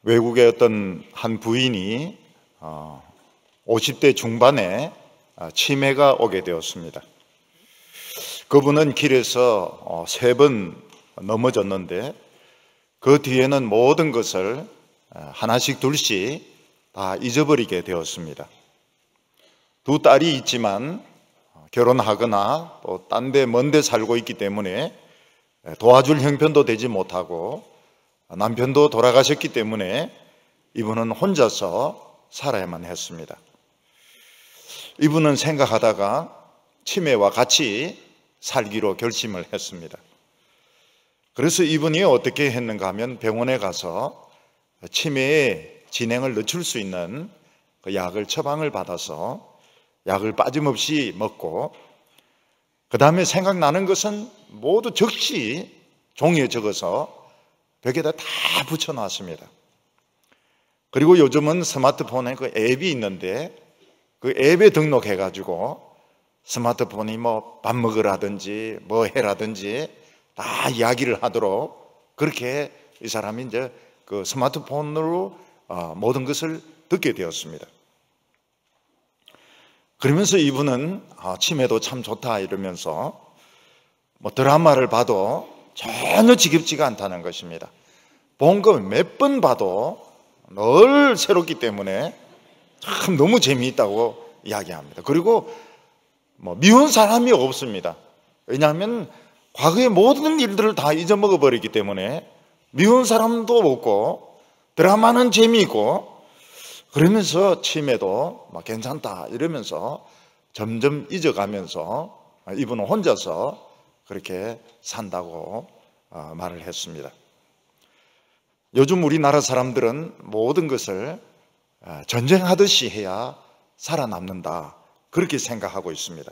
외국의 어떤 한 부인이 50대 중반에 치매가 오게 되었습니다. 그분은 길에서 3번 넘어졌는데 그 뒤에는 모든 것을 하나씩 둘씩 다 잊어버리게 되었습니다. 2 딸이 있지만 결혼하거나 또 딴 데 먼 데 살고 있기 때문에 도와줄 형편도 되지 못하고 남편도 돌아가셨기 때문에 이분은 혼자서 살아야만 했습니다. 이분은 생각하다가 치매와 같이 살기로 결심을 했습니다. 그래서 이분이 어떻게 했는가 하면 병원에 가서 치매의 진행을 늦출 수 있는 그 약을 처방을 받아서 약을 빠짐없이 먹고, 그 다음에 생각나는 것은 모두 적시 종이에 적어서 벽에다 다 붙여놨습니다. 그리고 요즘은 스마트폰에 그 앱이 있는데 그 앱에 등록해가지고 스마트폰이 뭐 밥 먹으라든지 뭐 해라든지 다 이야기를 하도록 그렇게 이 사람이 이제 그 스마트폰으로 모든 것을 듣게 되었습니다. 그러면서 이분은 치매도 참 좋다 이러면서 뭐 드라마를 봐도 전혀 지겹지가 않다는 것입니다. 본 거 몇 번 봐도 늘 새롭기 때문에 참 너무 재미있다고 이야기합니다. 그리고 뭐 미운 사람이 없습니다. 왜냐하면 과거의 모든 일들을 다 잊어먹어 버리기 때문에 미운 사람도 없고 드라마는 재미있고, 그러면서 치매도 막 괜찮다 이러면서 점점 잊어가면서 이분은 혼자서 그렇게 산다고 말을 했습니다. 요즘 우리나라 사람들은 모든 것을 전쟁하듯이 해야 살아남는다 그렇게 생각하고 있습니다.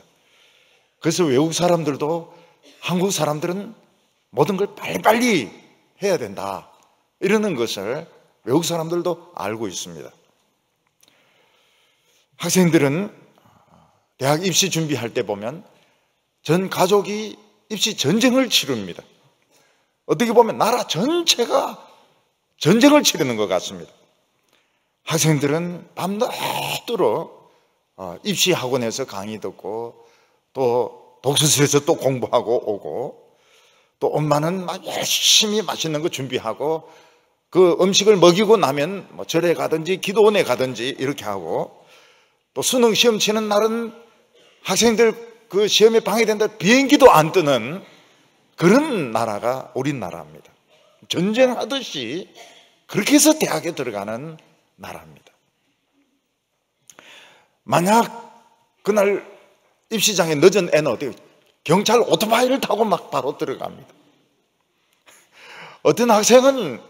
그래서 외국 사람들도 한국 사람들은 모든 걸 빨리빨리 해야 된다 이러는 것을 외국 사람들도 알고 있습니다. 학생들은 대학 입시 준비할 때 보면 전 가족이 입시 전쟁을 치릅니다. 어떻게 보면 나라 전체가 전쟁을 치르는 것 같습니다. 학생들은 밤낮도록 입시 학원에서 강의 듣고 또 독서실에서 또 공부하고 오고, 또 엄마는 막 열심히 맛있는 거 준비하고 그 음식을 먹이고 나면 뭐 절에 가든지 기도원에 가든지 이렇게 하고, 또 수능 시험 치는 날은 학생들 그 시험에 방해된다 비행기도 안 뜨는 그런 나라가 우리나라입니다. 전쟁하듯이 그렇게 해서 대학에 들어가는 나라입니다. 만약 그날 입시장에 늦은 애는 어때요? 경찰 오토바이를 타고 막 바로 들어갑니다. 어떤 학생은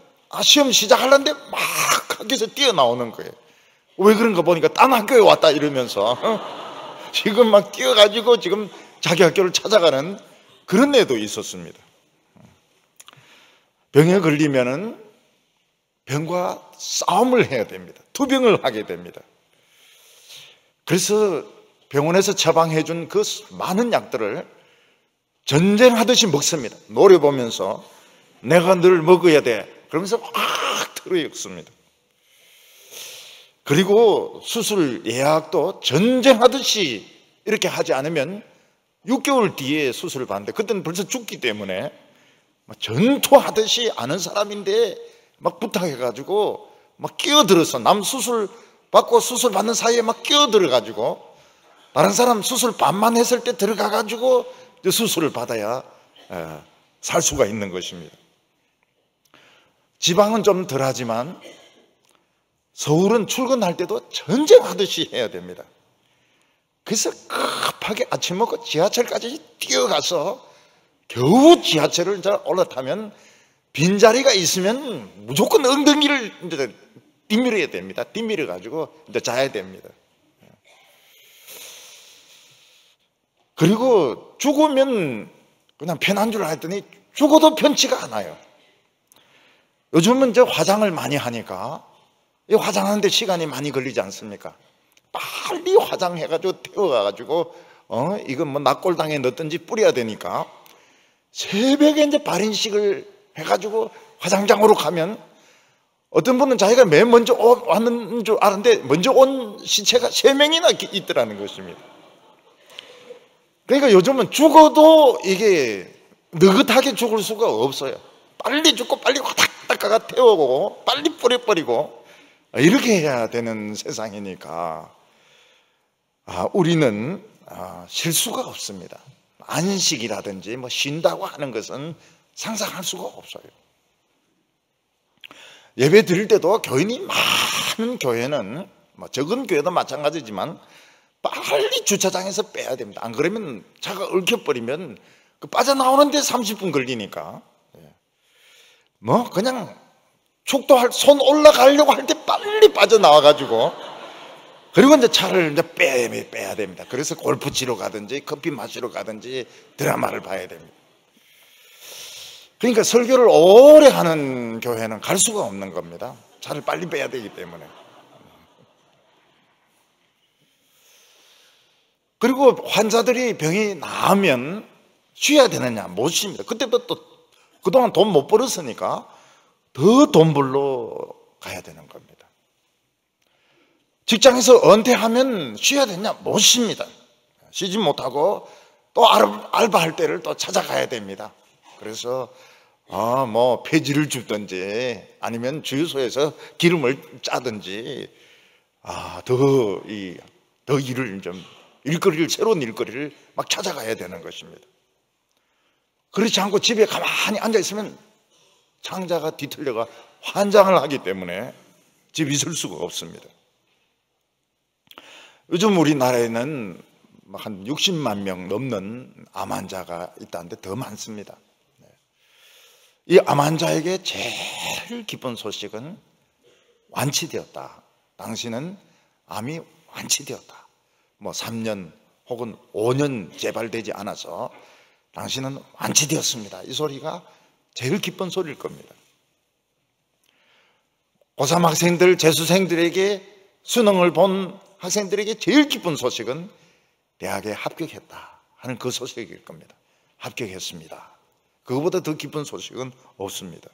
시험 시작하려는데 막 학교에서 뛰어나오는 거예요. 왜 그런가 보니까 딴 학교에 왔다 이러면서 지금 막 뛰어가지고 지금 자기 학교를 찾아가는 그런 애도 있었습니다. 병에 걸리면은 병과 싸움을 해야 됩니다. 투병을 하게 됩니다. 그래서 병원에서 처방해 준 그 많은 약들을 전쟁하듯이 먹습니다. 노려보면서 내가 늘 먹어야 돼 그러면서 막 틀어먹습니다. 그리고 수술 예약도 전쟁하듯이 이렇게 하지 않으면 6개월 뒤에 수술을 받는데 그때는 벌써 죽기 때문에 전투하듯이 아는 사람인데 막 부탁해가지고 막 끼어들어서 남 수술 받고 수술 받는 사이에 막 끼어들어가지고 다른 사람 수술 반만 했을 때 들어가가지고 수술을 받아야 살 수가 있는 것입니다. 지방은 좀 덜하지만 서울은 출근할 때도 전쟁하듯이 해야 됩니다. 그래서 급하게 아침 먹고 지하철까지 뛰어가서 겨우 지하철을 올라타면 빈자리가 있으면 무조건 엉덩이를 이제 뒷밀어야 됩니다. 뒷밀어 가지고 이제 자야 됩니다. 그리고 죽으면 그냥 편한 줄 알았더니 죽어도 편치가 않아요. 요즘은 이제 화장을 많이 하니까 이 화장하는데 시간이 많이 걸리지 않습니까? 빨리 화장해가지고 태워가가지고 이건 뭐 낙골당에 넣든지 뿌려야 되니까 새벽에 이제 발인식을 해가지고 화장장으로 가면 어떤 분은 자기가 맨 먼저 왔는 줄 아는데 먼저 온 시체가 3명이나 있더라는 것입니다. 그러니까 요즘은 죽어도 이게 느긋하게 죽을 수가 없어요. 빨리 죽고 빨리 화닥닥 태우고 빨리 뿌려버리고 이렇게 해야 되는 세상이니까 우리는 쉴 수가 없습니다. 안식이라든지 뭐 쉰다고 하는 것은 상상할 수가 없어요. 예배 드릴 때도 교인이 많은 교회는 뭐 적은 교회도 마찬가지지만 빨리 주차장에서 빼야 됩니다. 안 그러면 차가 얽혀버리면 빠져나오는데 30분 걸리니까 뭐 그냥 축도할 손 올라가려고 할 때 빨리 빠져나와가지고 그리고 이제 차를 이제 빼야 됩니다. 그래서 골프 치러 가든지 커피 마시러 가든지 드라마를 봐야 됩니다. 그러니까 설교를 오래 하는 교회는 갈 수가 없는 겁니다. 차를 빨리 빼야 되기 때문에. 그리고 환자들이 병이 나으면 쉬어야 되느냐? 못 쉽니다. 그때부터 또 그동안 돈 못 벌었으니까 더 돈 벌러 가야 되는 겁니다. 직장에서 은퇴하면 쉬어야 되냐? 못 쉽니다. 쉬지 못하고 또 알바할 때를 또 찾아가야 됩니다. 그래서 뭐 폐지를 줍든지 아니면 주유소에서 기름을 짜든지 더 일을 좀 새로운 일거리를 막 찾아가야 되는 것입니다. 그렇지 않고 집에 가만히 앉아 있으면 창자가 뒤틀려가 환장을 하기 때문에 집에 있을 수가 없습니다. 요즘 우리나라에는 한 60만 명 넘는 암 환자가 있다는데 더 많습니다. 이 암 환자에게 제일 기쁜 소식은 완치되었다. 당신은 암이 완치되었다. 뭐 3년 혹은 5년 재발되지 않아서 당신은 완치되었습니다. 이 소리가 제일 기쁜 소리일 겁니다. 고3 학생들, 재수생들에게 수능을 본 학생들에게 제일 기쁜 소식은 대학에 합격했다 하는 그 소식일 겁니다. 합격했습니다. 그거보다 더 기쁜 소식은 없습니다.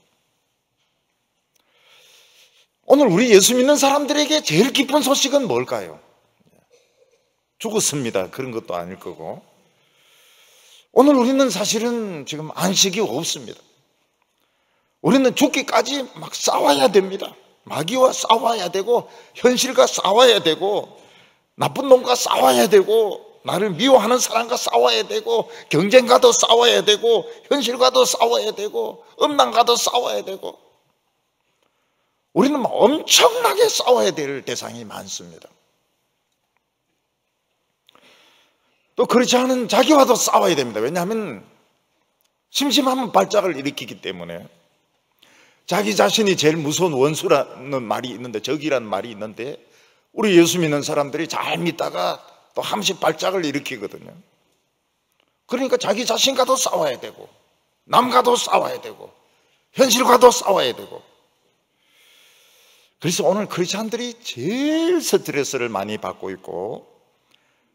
오늘 우리 예수 믿는 사람들에게 제일 기쁜 소식은 뭘까요? 죽었습니다. 그런 것도 아닐 거고. 오늘 우리는 사실은 지금 안식이 없습니다. 우리는 죽기까지 막 싸워야 됩니다. 마귀와 싸워야 되고 현실과 싸워야 되고 나쁜 놈과 싸워야 되고 나를 미워하는 사람과 싸워야 되고 경쟁과도 싸워야 되고 현실과도 싸워야 되고 음란과도 싸워야 되고 우리는 엄청나게 싸워야 될 대상이 많습니다. 또 그렇지 않은 자기와도 싸워야 됩니다. 왜냐하면 심심하면 발작을 일으키기 때문에 자기 자신이 제일 무서운 원수라는 말이 있는데 적이라는 말이 있는데 우리 예수 믿는 사람들이 잘 믿다가 또 한씩 발작을 일으키거든요. 그러니까 자기 자신과도 싸워야 되고 남과도 싸워야 되고 현실과도 싸워야 되고 그래서 오늘 크리스찬들이 제일 스트레스를 많이 받고 있고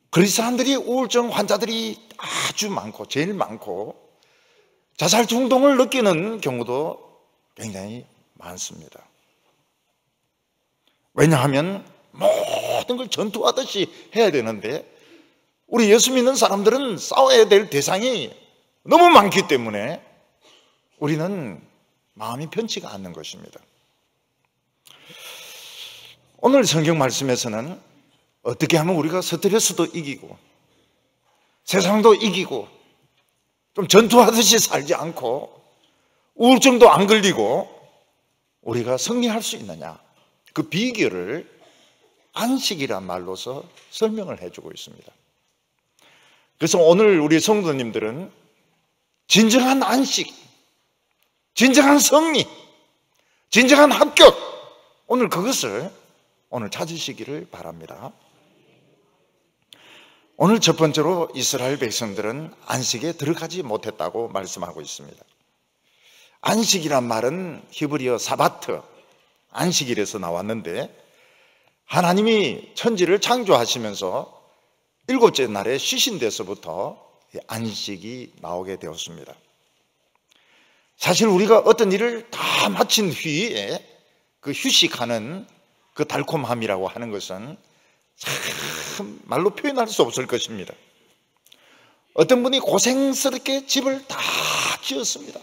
크리스찬들이 우울증 환자들이 아주 많고 제일 많고 자살 충동을 느끼는 경우도 굉장히 많습니다. 왜냐하면 모든 걸 전투하듯이 해야 되는데 우리 예수 믿는 사람들은 싸워야 될 대상이 너무 많기 때문에 우리는 마음이 편치가 않는 것입니다. 오늘 성경 말씀에서는 어떻게 하면 우리가 스트레스도 이기고 세상도 이기고 좀 전투하듯이 살지 않고 우울증도 안 걸리고 우리가 승리할 수 있느냐 그 비결을 안식이란 말로서 설명을 해주고 있습니다. 그래서 오늘 우리 성도님들은 진정한 안식, 진정한 승리, 진정한 합격 오늘 그것을 오늘 찾으시기를 바랍니다. 오늘 첫 번째로 이스라엘 백성들은 안식에 들어가지 못했다고 말씀하고 있습니다. 안식이란 말은 히브리어 사바트, 안식일에서 나왔는데 하나님이 천지를 창조하시면서 일곱째 날에 쉬신 데서부터 안식이 나오게 되었습니다. 사실 우리가 어떤 일을 다 마친 후에 그 휴식하는 그 달콤함이라고 하는 것은 참 말로 표현할 수 없을 것입니다. 어떤 분이 고생스럽게 집을 다 지었습니다.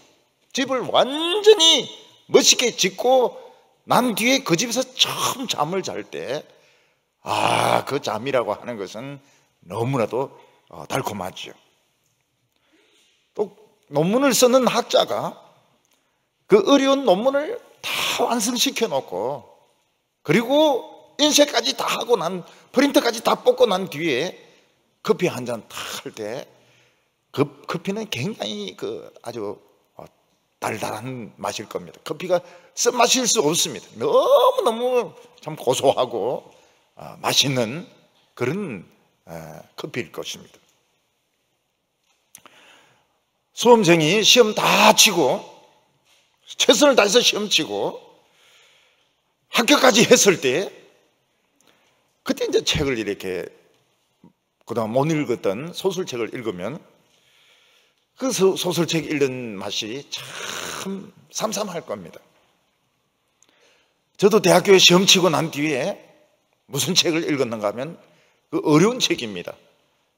집을 완전히 멋있게 짓고 난 뒤에 그 집에서 처음 잠을 잘 때, 그 잠이라고 하는 것은 너무나도 달콤하죠. 또 논문을 쓰는 학자가 그 어려운 논문을 다 완성시켜 놓고, 그리고 인쇄까지 다 하고 프린터까지 다 뽑고 난 뒤에 커피 한 잔 탁 할 때, 그 커피는 굉장히 아주 달달한 맛일 겁니다. 커피가 쓴맛일 수 없습니다. 너무너무 참 고소하고 맛있는 그런 커피일 것입니다. 수험생이 시험 다 치고 최선을 다해서 시험 치고 합격까지 했을 때, 그때 이제 책을 이렇게 그동안 못 읽었던 소설책을 읽으면 그 소설책 읽는 맛이 참 삼삼할 겁니다. 저도 대학교에 시험 치고 난 뒤에 무슨 책을 읽었는가 하면 그 어려운 책입니다.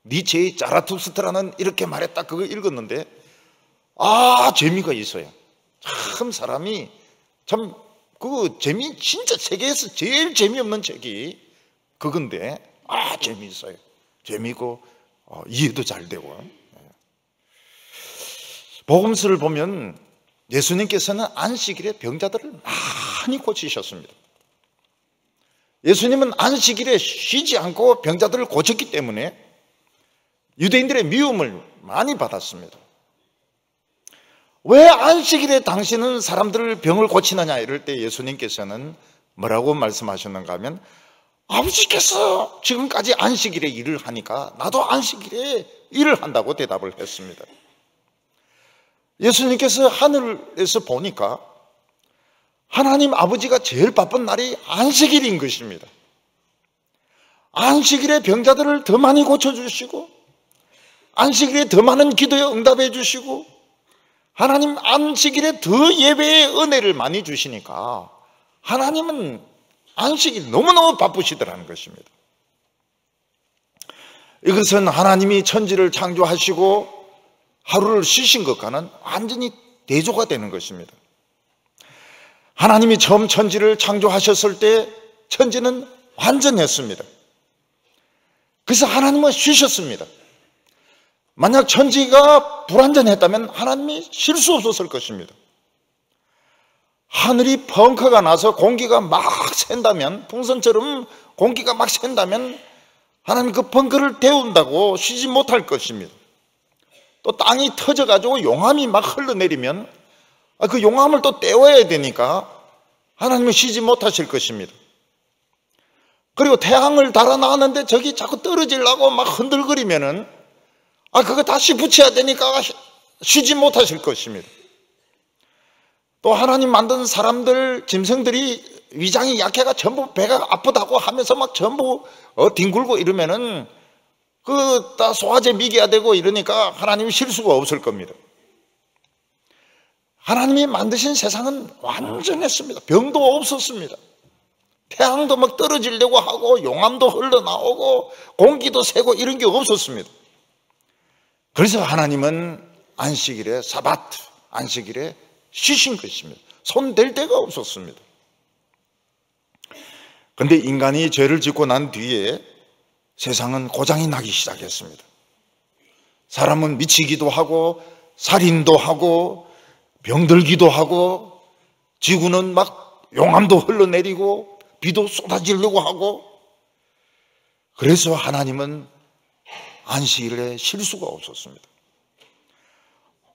니체의 자라투스트라는 이렇게 말했다, 그거 읽었는데 재미가 있어요. 참 사람이 참 그 진짜 세계에서 제일 재미없는 책이 그건데 재미있어요. 재미있고 이해도 잘 되고. 복음서를 보면 예수님께서는 안식일에 병자들을 많이 고치셨습니다. 예수님은 안식일에 쉬지 않고 병자들을 고쳤기 때문에 유대인들의 미움을 많이 받았습니다. 왜 안식일에 당신은 사람들을 병을 고치느냐 이럴 때 예수님께서는 뭐라고 말씀하셨는가 하면, 아버지께서 지금까지 안식일에 일을 하니까 나도 안식일에 일을 한다고 대답을 했습니다. 예수님께서 하늘에서 보니까 하나님 아버지가 제일 바쁜 날이 안식일인 것입니다. 안식일에 병자들을 더 많이 고쳐주시고, 안식일에 더 많은 기도에 응답해 주시고, 하나님 안식일에 더 예배의 은혜를 많이 주시니까 하나님은 안식일 너무너무 바쁘시더라는 것입니다. 이것은 하나님이 천지를 창조하시고 하루를 쉬신 것과는 완전히 대조가 되는 것입니다. 하나님이 처음 천지를 창조하셨을 때 천지는 완전했습니다. 그래서 하나님은 쉬셨습니다. 만약 천지가 불완전했다면 하나님이 쉴 수 없었을 것입니다. 하늘이 펑크가 나서 공기가 막 샌다면, 풍선처럼 공기가 막 샌다면 하나님 그 펑크를 데운다고 쉬지 못할 것입니다. 또 땅이 터져가지고 용암이 막 흘러내리면 그 용암을 또 떼어야 되니까 하나님은 쉬지 못하실 것입니다. 그리고 태양을 달아나왔는데 저기 자꾸 떨어지려고 막 흔들거리면은 그거 다시 붙여야 되니까 쉬지 못하실 것입니다. 또 하나님 만든 사람들, 짐승들이 위장이 약해가 전부 배가 아프다고 하면서 막 전부 뒹굴고 이러면은 다 소화제 미개야 되고 이러니까 하나님이 쉴 수가 없을 겁니다. 하나님이 만드신 세상은 완전했습니다. 병도 없었습니다. 태양도 막 떨어지려고 하고 용암도 흘러나오고 공기도 새고 이런 게 없었습니다. 그래서 하나님은 안식일에 사바트, 안식일에 쉬신 것입니다. 손 댈 데가 없었습니다. 그런데 인간이 죄를 짓고 난 뒤에 세상은 고장이 나기 시작했습니다. 사람은 미치기도 하고 살인도 하고 병들기도 하고, 지구는 막 용암도 흘러내리고 비도 쏟아지려고 하고, 그래서 하나님은 안식일에 쉴 수가 없었습니다.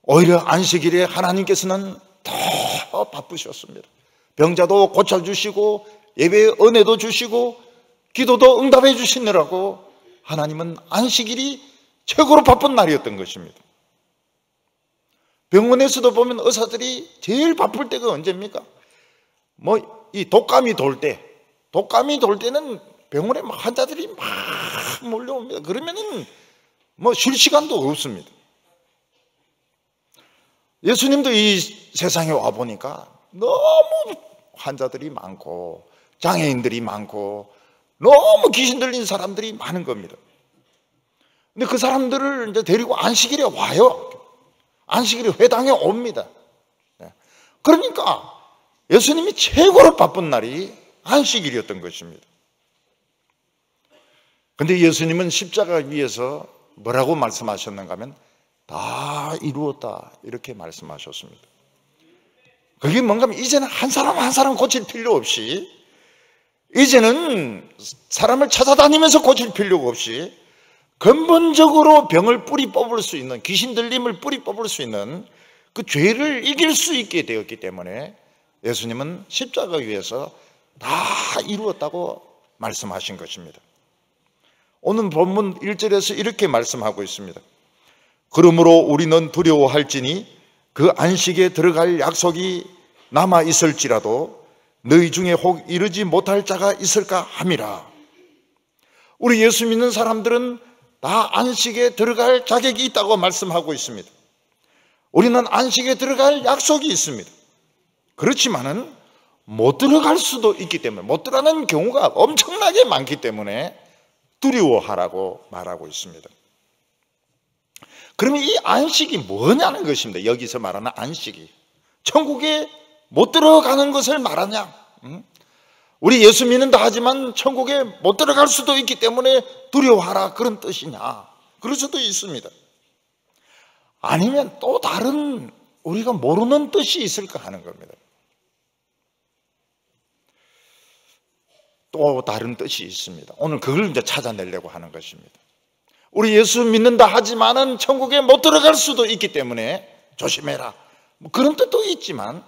오히려 안식일에 하나님께서는 더 바쁘셨습니다. 병자도 고쳐주시고 예배의 은혜도 주시고 기도도 응답해 주시느라고 하나님은 안식일이 최고로 바쁜 날이었던 것입니다. 병원에서도 보면 의사들이 제일 바쁠 때가 언제입니까? 이 독감이 돌 때는 병원에 막 환자들이 막 몰려옵니다. 그러면은 쉴 시간도 없습니다. 예수님도 이 세상에 와 보니까 너무 환자들이 많고 장애인들이 많고 너무 귀신 들린 사람들이 많은 겁니다. 근데 그 사람들을 이제 데리고 안식일에 와요. 안식일에 회당에 옵니다. 그러니까 예수님이 최고로 바쁜 날이 안식일이었던 것입니다. 근데 예수님은 십자가 위에서 뭐라고 말씀하셨는가 하면 다 이루었다 이렇게 말씀하셨습니다. 그게 뭔가 하면 이제는 한 사람 한 사람 고칠 필요 없이, 이제는 사람을 찾아다니면서 고칠 필요가 없이 근본적으로 병을 뿌리 뽑을 수 있는, 귀신 들림을 뿌리 뽑을 수 있는 그 죄를 이길 수 있게 되었기 때문에 예수님은 십자가 위에서 다 이루었다고 말씀하신 것입니다. 오늘 본문 1절에서 이렇게 말씀하고 있습니다. 그러므로 우리는 두려워할지니 그 안식에 들어갈 약속이 남아 있을지라도 너희 중에 혹 이르지 못할 자가 있을까 함이라. 우리 예수 믿는 사람들은 다 안식에 들어갈 자격이 있다고 말씀하고 있습니다. 우리는 안식에 들어갈 약속이 있습니다. 그렇지만은 못 들어갈 수도 있기 때문에, 못 들어가는 경우가 엄청나게 많기 때문에 두려워하라고 말하고 있습니다. 그러면 이 안식이 뭐냐는 것입니다. 여기서 말하는 안식이 천국에 못 들어가는 것을 말하냐? 우리 예수 믿는다 하지만 천국에 못 들어갈 수도 있기 때문에 두려워하라, 그런 뜻이냐? 그럴 수도 있습니다. 아니면 또 다른 우리가 모르는 뜻이 있을까 하는 겁니다. 또 다른 뜻이 있습니다. 오늘 그걸 이제 찾아내려고 하는 것입니다. 우리 예수 믿는다 하지만은 천국에 못 들어갈 수도 있기 때문에 조심해라, 뭐 그런 뜻도 있지만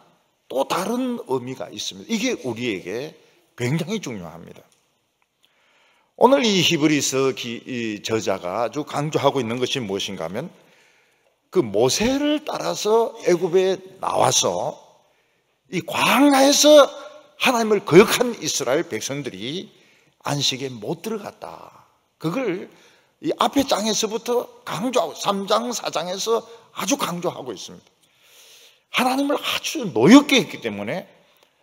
또 다른 의미가 있습니다. 이게 우리에게 굉장히 중요합니다. 오늘 이 히브리서 저자가 아주 강조하고 있는 것이 무엇인가 하면, 그 모세를 따라서 애굽에 나와서 이 광야에서 하나님을 거역한 이스라엘 백성들이 안식에 못 들어갔다. 그걸 이 앞에 장에서부터 강조하고 3장, 4장에서 아주 강조하고 있습니다. 하나님을 아주 노엽게 했기 때문에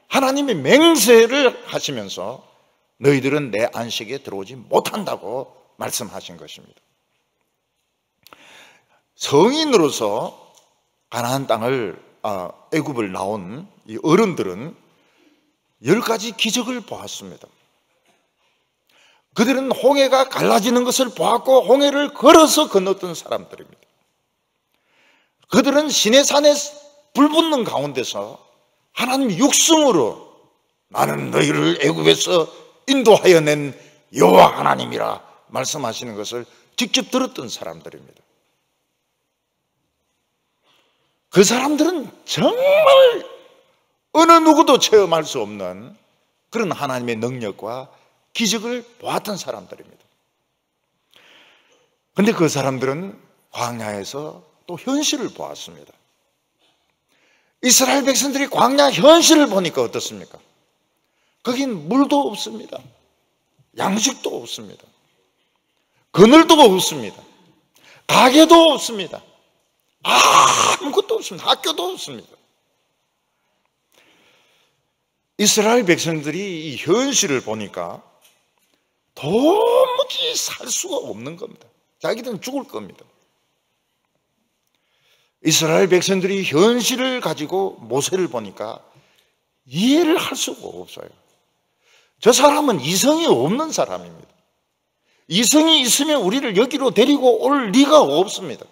하나님이 맹세를 하시면서 너희들은 내 안식에 들어오지 못한다고 말씀하신 것입니다. 성인으로서 가나안 땅을 애굽을 나온 이 어른들은 10가지 기적을 보았습니다. 그들은 홍해가 갈라지는 것을 보았고 홍해를 걸어서 건넜던 사람들입니다. 그들은 시내산에 불 붙는 가운데서 하나님 육성으로 나는 너희를 애굽에서 인도하여 낸 여호와 하나님이라 말씀하시는 것을 직접 들었던 사람들입니다. 그 사람들은 정말 어느 누구도 체험할 수 없는 그런 하나님의 능력과 기적을 보았던 사람들입니다. 그런데 그 사람들은 광야에서 또 현실을 보았습니다. 이스라엘 백성들이 광야 현실을 보니까 어떻습니까? 거긴 물도 없습니다. 양식도 없습니다. 그늘도 없습니다. 가게도 없습니다. 아무것도 없습니다. 학교도 없습니다. 이스라엘 백성들이 이 현실을 보니까 도무지 살 수가 없는 겁니다. 자기들은 죽을 겁니다. 이스라엘 백성들이 현실을 가지고 모세를 보니까 이해를 할 수가 없어요. 저 사람은 이성이 없는 사람입니다. 이성이 있으면 우리를 여기로 데리고 올 리가 없습니다.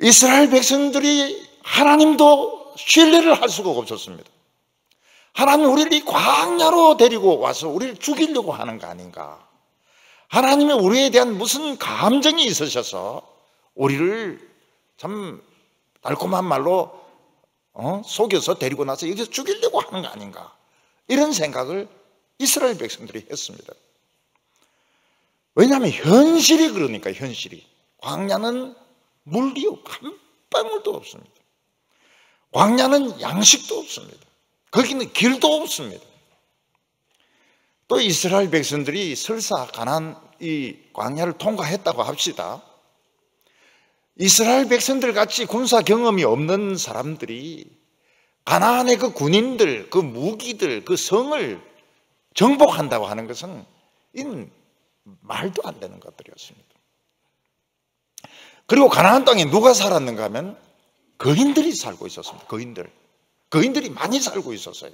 이스라엘 백성들이 하나님도 신뢰를 할 수가 없었습니다. 하나님 우리를 이 광야로 데리고 와서 우리를 죽이려고 하는 거 아닌가? 하나님이 우리에 대한 무슨 감정이 있으셔서 우리를 참 달콤한 말로 속여서 데리고 나서 여기서 죽이려고 하는 거 아닌가? 이런 생각을 이스라엘 백성들이 했습니다. 왜냐하면 현실이 그러니까. 현실이 광야는 물이 한 방울도 없습니다. 광야는 양식도 없습니다. 거기는 길도 없습니다. 또 이스라엘 백성들이 설사 가나안 이 광야를 통과했다고 합시다. 이스라엘 백성들 같이 군사 경험이 없는 사람들이 가나안의 그 군인들, 그 무기들, 그 성을 정복한다고 하는 것은 이는 말도 안 되는 것들이었습니다. 그리고 가나안 땅에 누가 살았는가 하면 거인들이 살고 있었습니다. 거인들이 많이 살고 있었어요.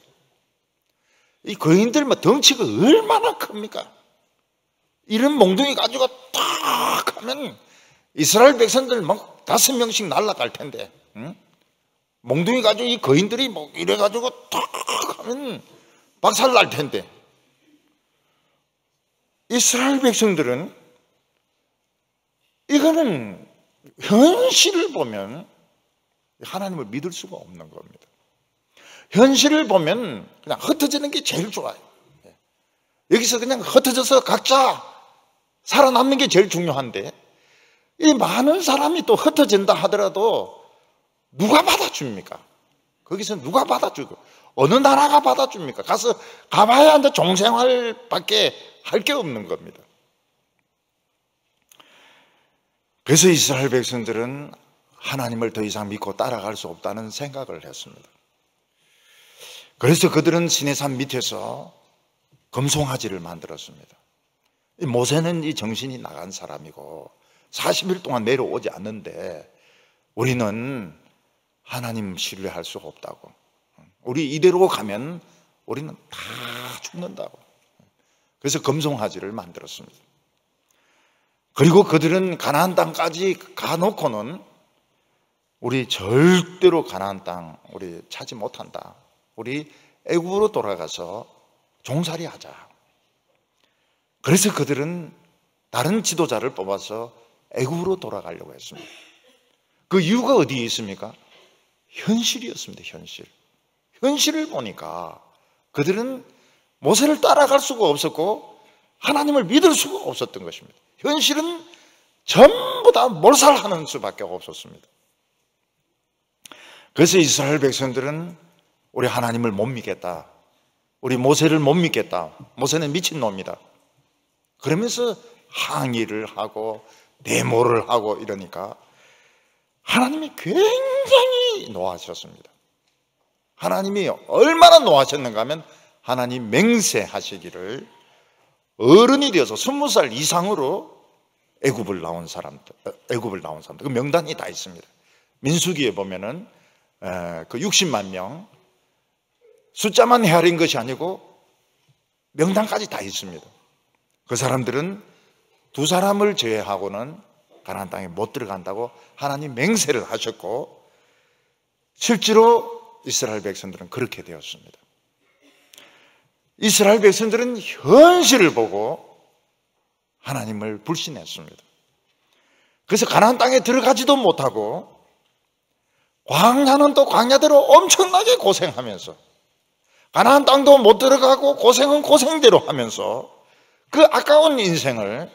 이 거인들 덩치가 얼마나 큽니까? 이런 몽둥이 가지고 탁 하면 이스라엘 백성들 막 5명씩 날아갈 텐데, 응? 몽둥이 가지고 이 거인들이 뭐 이래 가지고 탁 하면 박살 날 텐데, 이스라엘 백성들은 이거는 현실을 보면 하나님을 믿을 수가 없는 겁니다. 현실을 보면 그냥 흩어지는 게 제일 좋아요. 여기서 그냥 흩어져서 각자 살아남는 게 제일 중요한데, 이 많은 사람이 또 흩어진다 하더라도 누가 받아줍니까? 거기서 누가 받아주고 어느 나라가 받아줍니까? 가봐야 이제 종생활밖에 할 게 없는 겁니다. 그래서 이스라엘 백성들은 하나님을 더 이상 믿고 따라갈 수 없다는 생각을 했습니다. 그래서 그들은 시내산 밑에서 금송아지를 만들었습니다. 모세는 이 정신이 나간 사람이고 40일 동안 내려오지 않는데 우리는 하나님 신뢰할 수가 없다고, 우리 이대로 가면 우리는 다 죽는다고. 그래서 금송아지를 만들었습니다. 그리고 그들은 가나안 땅까지 가놓고는 우리 절대로 가나안 땅 우리 차지 못한다, 우리 애굽으로 돌아가서 종살이 하자. 그래서 그들은 다른 지도자를 뽑아서 애굽으로 돌아가려고 했습니다. 그 이유가 어디에 있습니까? 현실이었습니다. 현실을 보니까 그들은 모세를 따라갈 수가 없었고 하나님을 믿을 수가 없었던 것입니다. 현실은 전부 다 몰살하는 수밖에 없었습니다. 그래서 이스라엘 백성들은 우리 하나님을 못 믿겠다, 우리 모세를 못 믿겠다, 모세는 미친놈이다, 그러면서 항의를 하고 데모를 하고 이러니까 하나님이 굉장히 노하셨습니다. 하나님이 얼마나 노하셨는가 하면 하나님 맹세하시기를 어른이 되어서 20살 이상으로 애굽을 나온 사람들, 그 명단이 다 있습니다. 민수기에 보면은 그 60만 명, 숫자만 헤아린 것이 아니고 명단까지 다 있습니다. 그 사람들은 2사람을 제외하고는 가나안 땅에 못 들어간다고 하나님 맹세를 하셨고, 실제로 이스라엘 백성들은 그렇게 되었습니다. 이스라엘 백성들은 현실을 보고 하나님을 불신했습니다. 그래서 가나안 땅에 들어가지도 못하고 광야는 또 광야대로 엄청나게 고생하면서, 가나안 땅도 못 들어가고 고생은 고생대로 하면서 그 아까운 인생을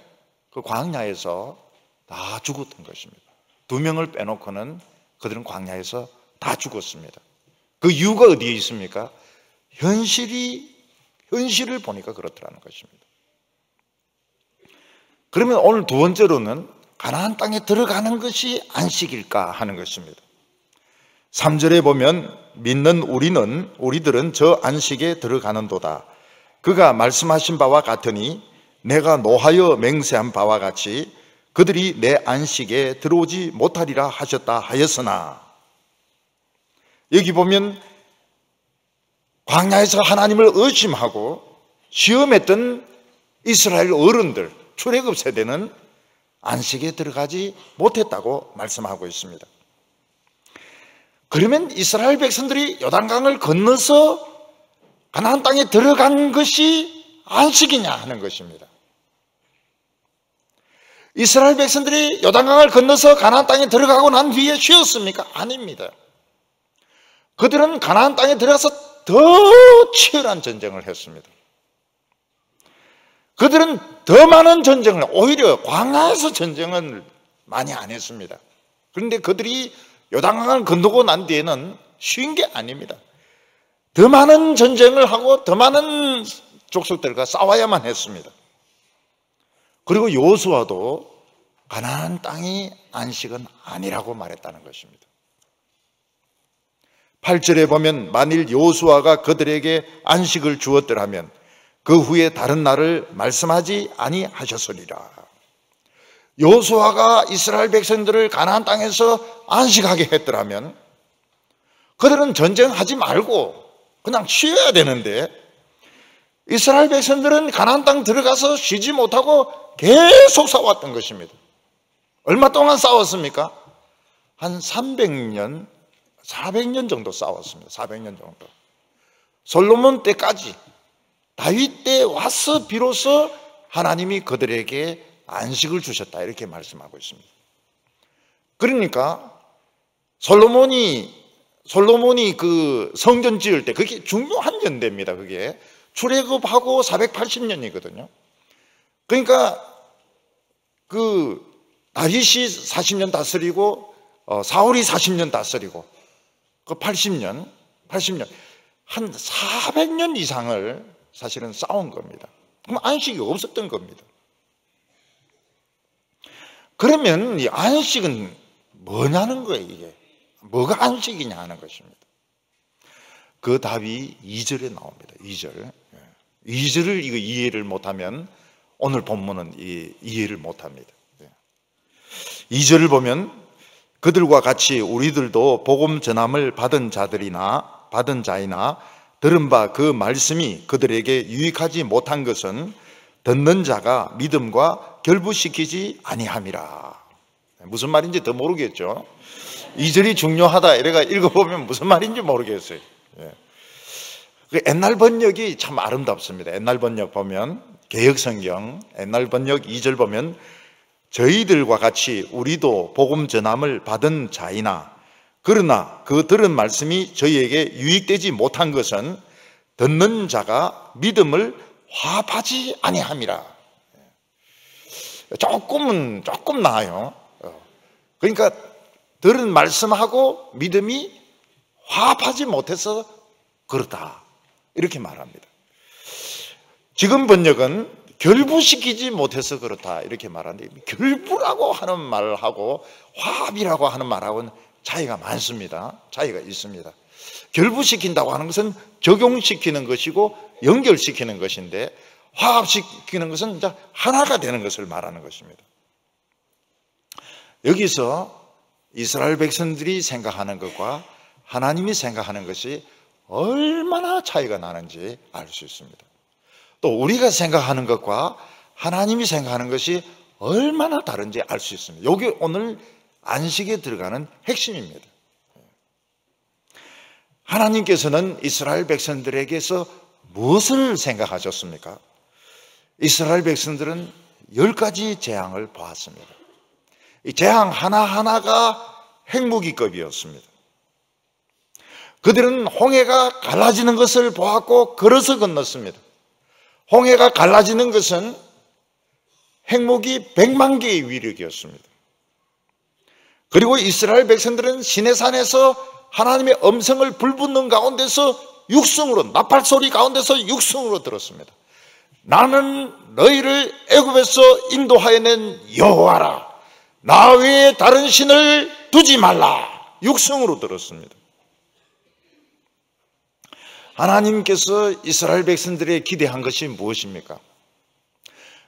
그 광야에서 다 죽었던 것입니다. 2명을 빼놓고는 그들은 광야에서 다 죽었습니다. 그 이유가 어디에 있습니까? 현실을 보니까 그렇더라는 것입니다. 그러면 오늘 2번째로는 가나안 땅에 들어가는 것이 안식일까 하는 것입니다. 3절에 보면 믿는 우리들은 저 안식에 들어가는도다. 그가 말씀하신 바와 같으니 내가 노하여 맹세한 바와 같이 그들이 내 안식에 들어오지 못하리라 하셨다 하였으나, 여기 보면 광야에서 하나님을 의심하고 시험했던 이스라엘 어른들, 출애굽 세대는 안식에 들어가지 못했다고 말씀하고 있습니다. 그러면 이스라엘 백성들이 요단강을 건너서 가나안 땅에 들어간 것이 안식이냐 하는 것입니다. 이스라엘 백성들이 요단강을 건너서 가나안 땅에 들어가고 난 뒤에 쉬었습니까? 아닙니다. 그들은 가나안 땅에 들어가서 더 치열한 전쟁을 했습니다. 그들은 더 많은 전쟁을, 오히려 광야에서 전쟁을 많이 안 했습니다. 그런데 그들이 요단강을 건너고 난 뒤에는 쉬운 게 아닙니다. 더 많은 전쟁을 하고 더 많은 족속들과 싸워야만 했습니다. 그리고 여호수아도 가나안 땅이 안식은 아니라고 말했다는 것입니다. 8절에 보면 만일 여호수아가 그들에게 안식을 주었더라면 그 후에 다른 날을 말씀하지 아니하셨으리라. 여호수아가 이스라엘 백성들을 가나안 땅에서 안식하게 했더라면 그들은 전쟁하지 말고 그냥 쉬어야 되는데 이스라엘 백성들은 가나안 땅 들어가서 쉬지 못하고 계속 싸웠던 것입니다. 얼마 동안 싸웠습니까? 한 300년, 400년 정도 싸웠습니다. 400년 정도. 솔로몬 때까지, 다윗 때 와서 비로소 하나님이 그들에게 안식을 주셨다, 이렇게 말씀하고 있습니다. 그러니까 솔로몬이 그 성전 지을 때, 그게 중요한 연대입니다. 그게 출애굽하고 480년이거든요. 그러니까 그 다윗이 40년 다스리고 사울이 40년 다스리고 그 80년 한 400년 이상을 사실은 싸운 겁니다. 그럼 안식이 없었던 겁니다. 그러면 이 안식은 뭐냐는 거예요. 이게 뭐가 안식이냐 하는 것입니다. 그 답이 2절에 나옵니다. 2절을 이거 이해를 못하면 오늘 본문은 이해를 못합니다. 2절을 보면 그들과 같이 우리들도 복음 전함을 받은 자이나 들은 바 그 말씀이 그들에게 유익하지 못한 것은 듣는 자가 믿음과 결부시키지 아니함이라. 무슨 말인지 더 모르겠죠. 2절이 중요하다 이래가 읽어보면 무슨 말인지 모르겠어요. 옛날 번역이 참 아름답습니다. 옛날 번역 보면 개역성경 옛날 번역 2절 보면 저희들과 같이 우리도 복음 전함을 받은 자이나 그러나 그 들은 말씀이 저희에게 유익되지 못한 것은 듣는 자가 믿음을 화합하지 아니함이라. 조금 나아요. 그러니까 들은 말씀하고 믿음이 화합하지 못해서 그렇다, 이렇게 말합니다. 지금 번역은 결부시키지 못해서 그렇다, 이렇게 말하는데 결부라고 하는 말하고 화합이라고 하는 말하고는 차이가 많습니다. 차이가 있습니다. 결부시킨다고 하는 것은 적용시키는 것이고 연결시키는 것인데 화합시키는 것은 이제 하나가 되는 것을 말하는 것입니다. 여기서 이스라엘 백성들이 생각하는 것과 하나님이 생각하는 것이 얼마나 차이가 나는지 알 수 있습니다. 또 우리가 생각하는 것과 하나님이 생각하는 것이 얼마나 다른지 알 수 있습니다. 이게 오늘 안식에 들어가는 핵심입니다. 하나님께서는 이스라엘 백성들에게서 무엇을 생각하셨습니까? 이스라엘 백성들은 10가지 재앙을 보았습니다. 이 재앙 하나하나가 핵무기급이었습니다. 그들은 홍해가 갈라지는 것을 보았고 걸어서 건넜습니다. 홍해가 갈라지는 것은 핵무기 100만 개의 위력이었습니다. 그리고 이스라엘 백성들은 시내산에서 하나님의 음성을 불붙는 가운데서 육성으로, 나팔 소리 가운데서 육성으로 들었습니다. 나는 너희를 애굽에서 인도하여 낸 여호와라. 나 외에 다른 신을 두지 말라. 육성으로 들었습니다. 하나님께서 이스라엘 백성들의 기대한 것이 무엇입니까?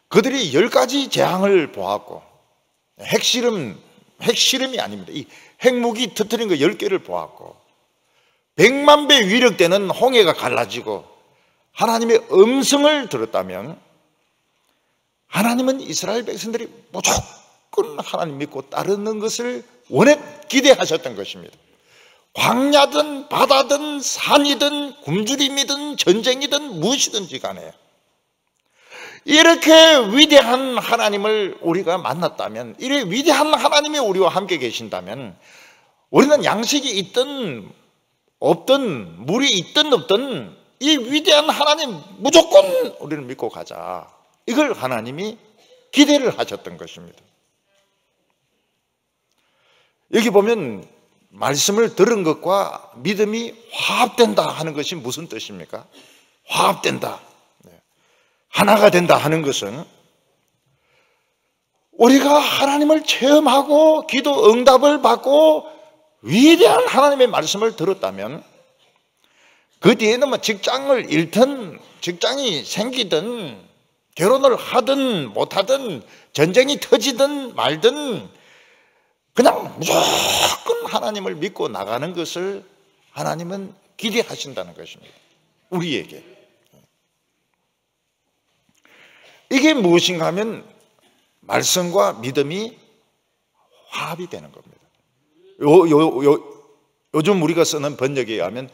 그들이 10가지 재앙을 보았고, 핵실험이 아닙니다. 이 핵무기 터뜨린 거 10개를 보았고 100만 배 위력되는 홍해가 갈라지고 하나님의 음성을 들었다면 하나님은 이스라엘 백성들이 무조건 하나님 믿고 따르는 것을 기대하셨던 것입니다. 광야든 바다든 산이든 굶주림이든 전쟁이든 무엇이든지 간에 이렇게 위대한 하나님을 우리가 만났다면, 이렇게 위대한 하나님이 우리와 함께 계신다면 우리는 양식이 있든 없든 물이 있든 없든 이 위대한 하나님 무조건 우리를 믿고 가자, 이걸 하나님이 기대를 하셨던 것입니다. 여기 보면 말씀을 들은 것과 믿음이 화합된다 하는 것이 무슨 뜻입니까? 화합된다, 하나가 된다 하는 것은 우리가 하나님을 체험하고 기도 응답을 받고 위대한 하나님의 말씀을 들었다면 그 뒤에는 뭐 직장을 잃든 직장이 생기든 결혼을 하든 못하든 전쟁이 터지든 말든 그냥 무조건 하나님을 믿고 나가는 것을 하나님은 기대하신다는 것입니다. 우리에게. 이게 무엇인가 하면 말씀과 믿음이 화합이 되는 겁니다. 요즘 우리가 쓰는 번역에 의하면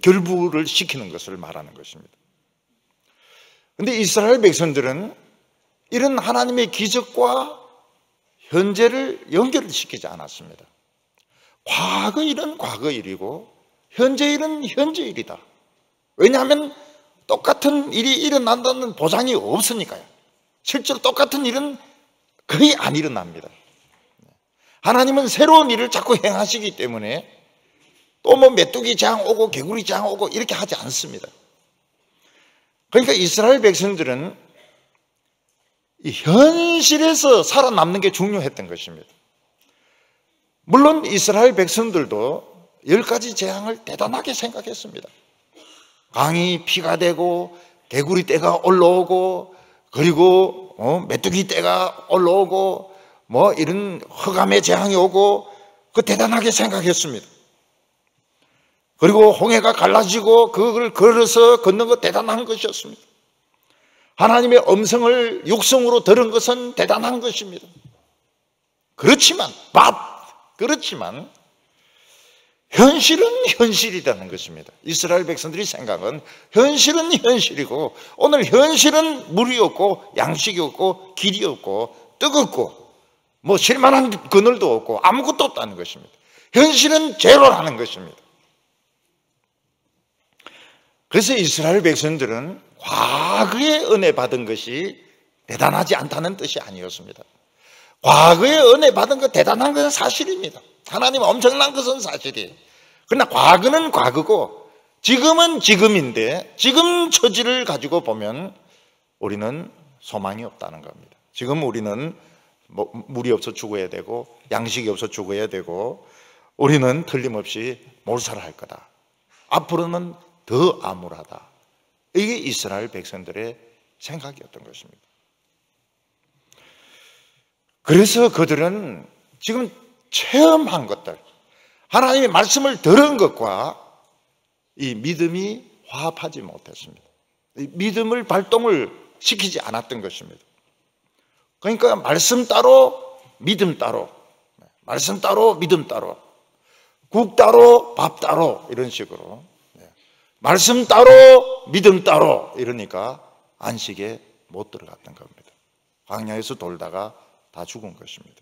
결부를 시키는 것을 말하는 것입니다. 그런데 이스라엘 백성들은 이런 하나님의 기적과 현재를 연결시키지 않았습니다. 과거 일은 과거 일이고 현재 일은 현재 일이다. 왜냐하면 똑같은 일이 일어난다는 보장이 없으니까요. 실제로 똑같은 일은 거의 안 일어납니다. 하나님은 새로운 일을 자꾸 행하시기 때문에 또 뭐 메뚜기 재앙 오고 개구리 재앙 오고 이렇게 하지 않습니다. 그러니까 이스라엘 백성들은 이 현실에서 살아남는 게 중요했던 것입니다. 물론 이스라엘 백성들도 10가지 재앙을 대단하게 생각했습니다. 강이 피가 되고 개구리 떼가 올라오고 그리고 메뚜기 떼가 올라오고 뭐 이런 흑암의 재앙이 오고 그 대단하게 생각했습니다. 그리고 홍해가 갈라지고 그걸 걸어서 걷는 거 대단한 것이었습니다. 하나님의 음성을 육성으로 들은 것은 대단한 것입니다. 그렇지만 현실은 현실이라는 것입니다. 이스라엘 백성들이 생각은 현실은 현실이고 오늘 현실은 물이 없고 양식이 없고 길이 없고 뜨겁고 뭐 실만한 그늘도 없고 아무것도 없다는 것입니다. 현실은 제로라는 것입니다. 그래서 이스라엘 백성들은 과거에 은혜 받은 것이 대단하지 않다는 뜻이 아니었습니다. 과거에 은혜 받은 것 대단한 것은 사실입니다. 하나님 엄청난 것은 사실이에요. 그러나 과거는 과거고 지금은 지금인데 지금 처지를 가지고 보면 우리는 소망이 없다는 겁니다. 지금 우리는 뭐 물이 없어 죽어야 되고 양식이 없어 죽어야 되고 우리는 틀림없이 몰살할 거다. 앞으로는 더 암울하다. 이게 이스라엘 백성들의 생각이었던 것입니다. 그래서 그들은 지금 체험한 것들, 하나님의 말씀을 들은 것과 이 믿음이 화합하지 못했습니다. 이 믿음을 발동을 시키지 않았던 것입니다. 그러니까 말씀 따로 믿음 따로, 말씀 따로 믿음 따로, 국 따로 밥 따로 이런 식으로 말씀 따로 믿음 따로 이러니까 안식에 못 들어갔던 겁니다. 광야에서 돌다가 다 죽은 것입니다.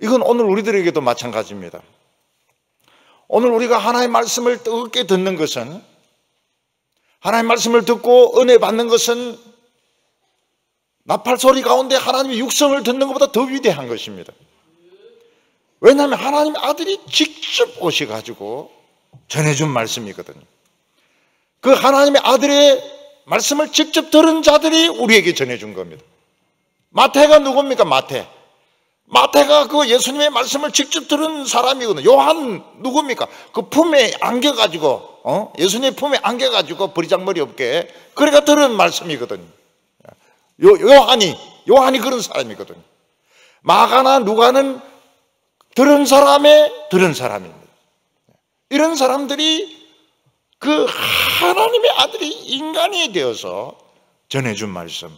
이건 오늘 우리들에게도 마찬가지입니다. 오늘 우리가 하나님의 말씀을 뜨겁게 듣는 것은, 하나님의 말씀을 듣고 은혜 받는 것은 나팔 소리 가운데 하나님의 육성을 듣는 것보다 더 위대한 것입니다. 왜냐하면 하나님의 아들이 직접 오셔가지고 전해준 말씀이거든요. 그 하나님의 아들의 말씀을 직접 들은 자들이 우리에게 전해준 겁니다. 마태가 누굽니까? 마태가 그 예수님의 말씀을 직접 들은 사람이거든요. 요한 누굽니까? 그 품에 안겨가지고 예수님의 품에 안겨가지고 버리장머리 없게 그래가 들은 말씀이거든요. 요한이 그런 사람이거든요. 마가나 누가는 들은 사람입니다. 이런 사람들이 그 하나님의 아들이 인간이 되어서 전해준 말씀,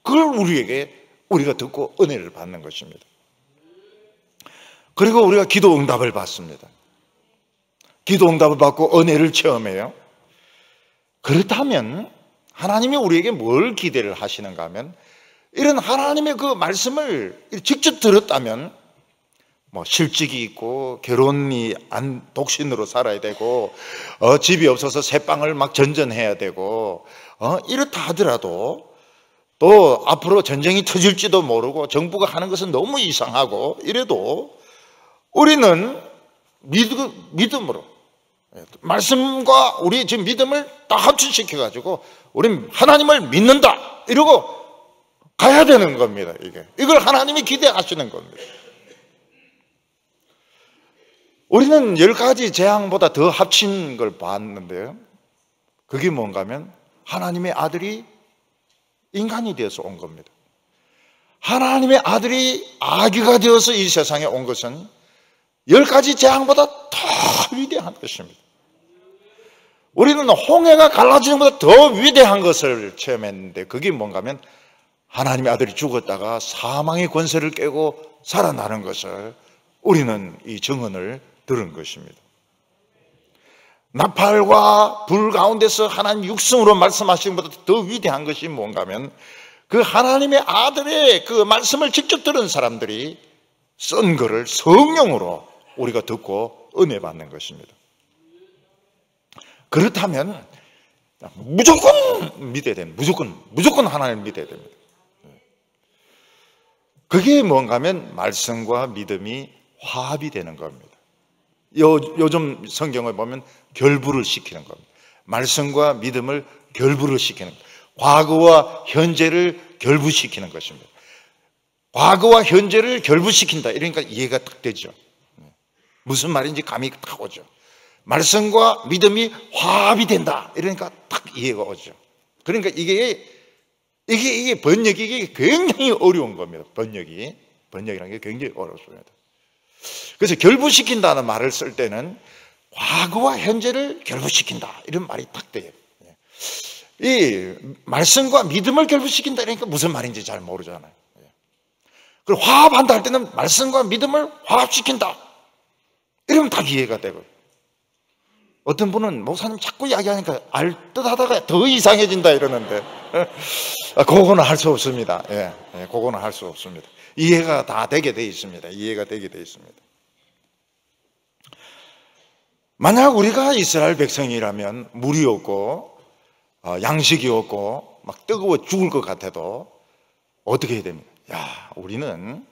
그걸 우리가 듣고 은혜를 받는 것입니다. 그리고 우리가 기도 응답을 받습니다. 기도 응답을 받고 은혜를 체험해요. 그렇다면 하나님이 우리에게 뭘 기대를 하시는가 하면, 이런 하나님의 그 말씀을 직접 들었다면 뭐 실직이 있고 결혼이 독신으로 살아야 되고 집이 없어서 새빵을 막 전전해야 되고 이렇다 하더라도, 또 앞으로 전쟁이 터질지도 모르고 정부가 하는 것은 너무 이상하고 이래도 우리는 믿음으로 말씀과 우리 지금 믿음을 다 합치시켜 가지고 우리는 하나님을 믿는다 이러고 가야 되는 겁니다. 이걸 하나님이 기대하시는 겁니다. 우리는 10가지 재앙보다 더 합친 걸 봤는데요, 그게 뭔가 하면 하나님의 아들이 인간이 되어서 온 겁니다. 하나님의 아들이 아기가 되어서 이 세상에 온 것은 10가지 재앙보다 더 위대한 것입니다. 우리는 홍해가 갈라지는 것보다 더 위대한 것을 체험했는데, 그게 뭔가 하면 하나님의 아들이 죽었다가 사망의 권세를 깨고 살아나는 것을 우리는 이 증언을 들은 것입니다. 나팔과 불 가운데서 하나님 육성으로 말씀하시는 것보다 더 위대한 것이 뭔가 하면 그 하나님의 아들의 그 말씀을 직접 들은 사람들이 쓴 것을 성령으로 우리가 듣고 은혜 받는 것입니다. 그렇다면 무조건 믿어야 됩니다. 무조건 하나님을 믿어야 됩니다. 그게 뭔가 하면 말씀과 믿음이 화합이 되는 겁니다. 요즘 성경을 보면 결부를 시키는 겁니다. 말씀과 믿음을 결부를 시키는 겁니다. 과거와 현재를 결부시키는 것입니다. 과거와 현재를 결부시킨다, 이러니까 이해가 딱 되죠. 무슨 말인지 감이 딱 오죠. 말씀과 믿음이 화합이 된다, 이러니까 딱 이해가 오죠. 그러니까 이게 번역이 굉장히 어려운 겁니다. 번역이라는 게 굉장히 어렵습니다. 그래서 결부시킨다는 말을 쓸 때는 과거와 현재를 결부시킨다, 이런 말이 딱 돼요. 이 말씀과 믿음을 결부시킨다, 그러니까 무슨 말인지 잘 모르잖아요. 그리고 화합한다 할 때는 말씀과 믿음을 화합시킨다, 이러면 다 이해가 되고, 어떤 분은 목사님 자꾸 이야기하니까 알듯 하다가 더 이상해진다 이러는데, 그거는 할 수 없습니다. 그거는 할 수 없습니다. 이해가 다 되게 돼 있습니다. 이해가 되게 돼 있습니다. 만약 우리가 이스라엘 백성이라면 물이 없고 양식이 없고 막 뜨거워 죽을 것 같아도 어떻게 해야 됩니까? 야, 우리는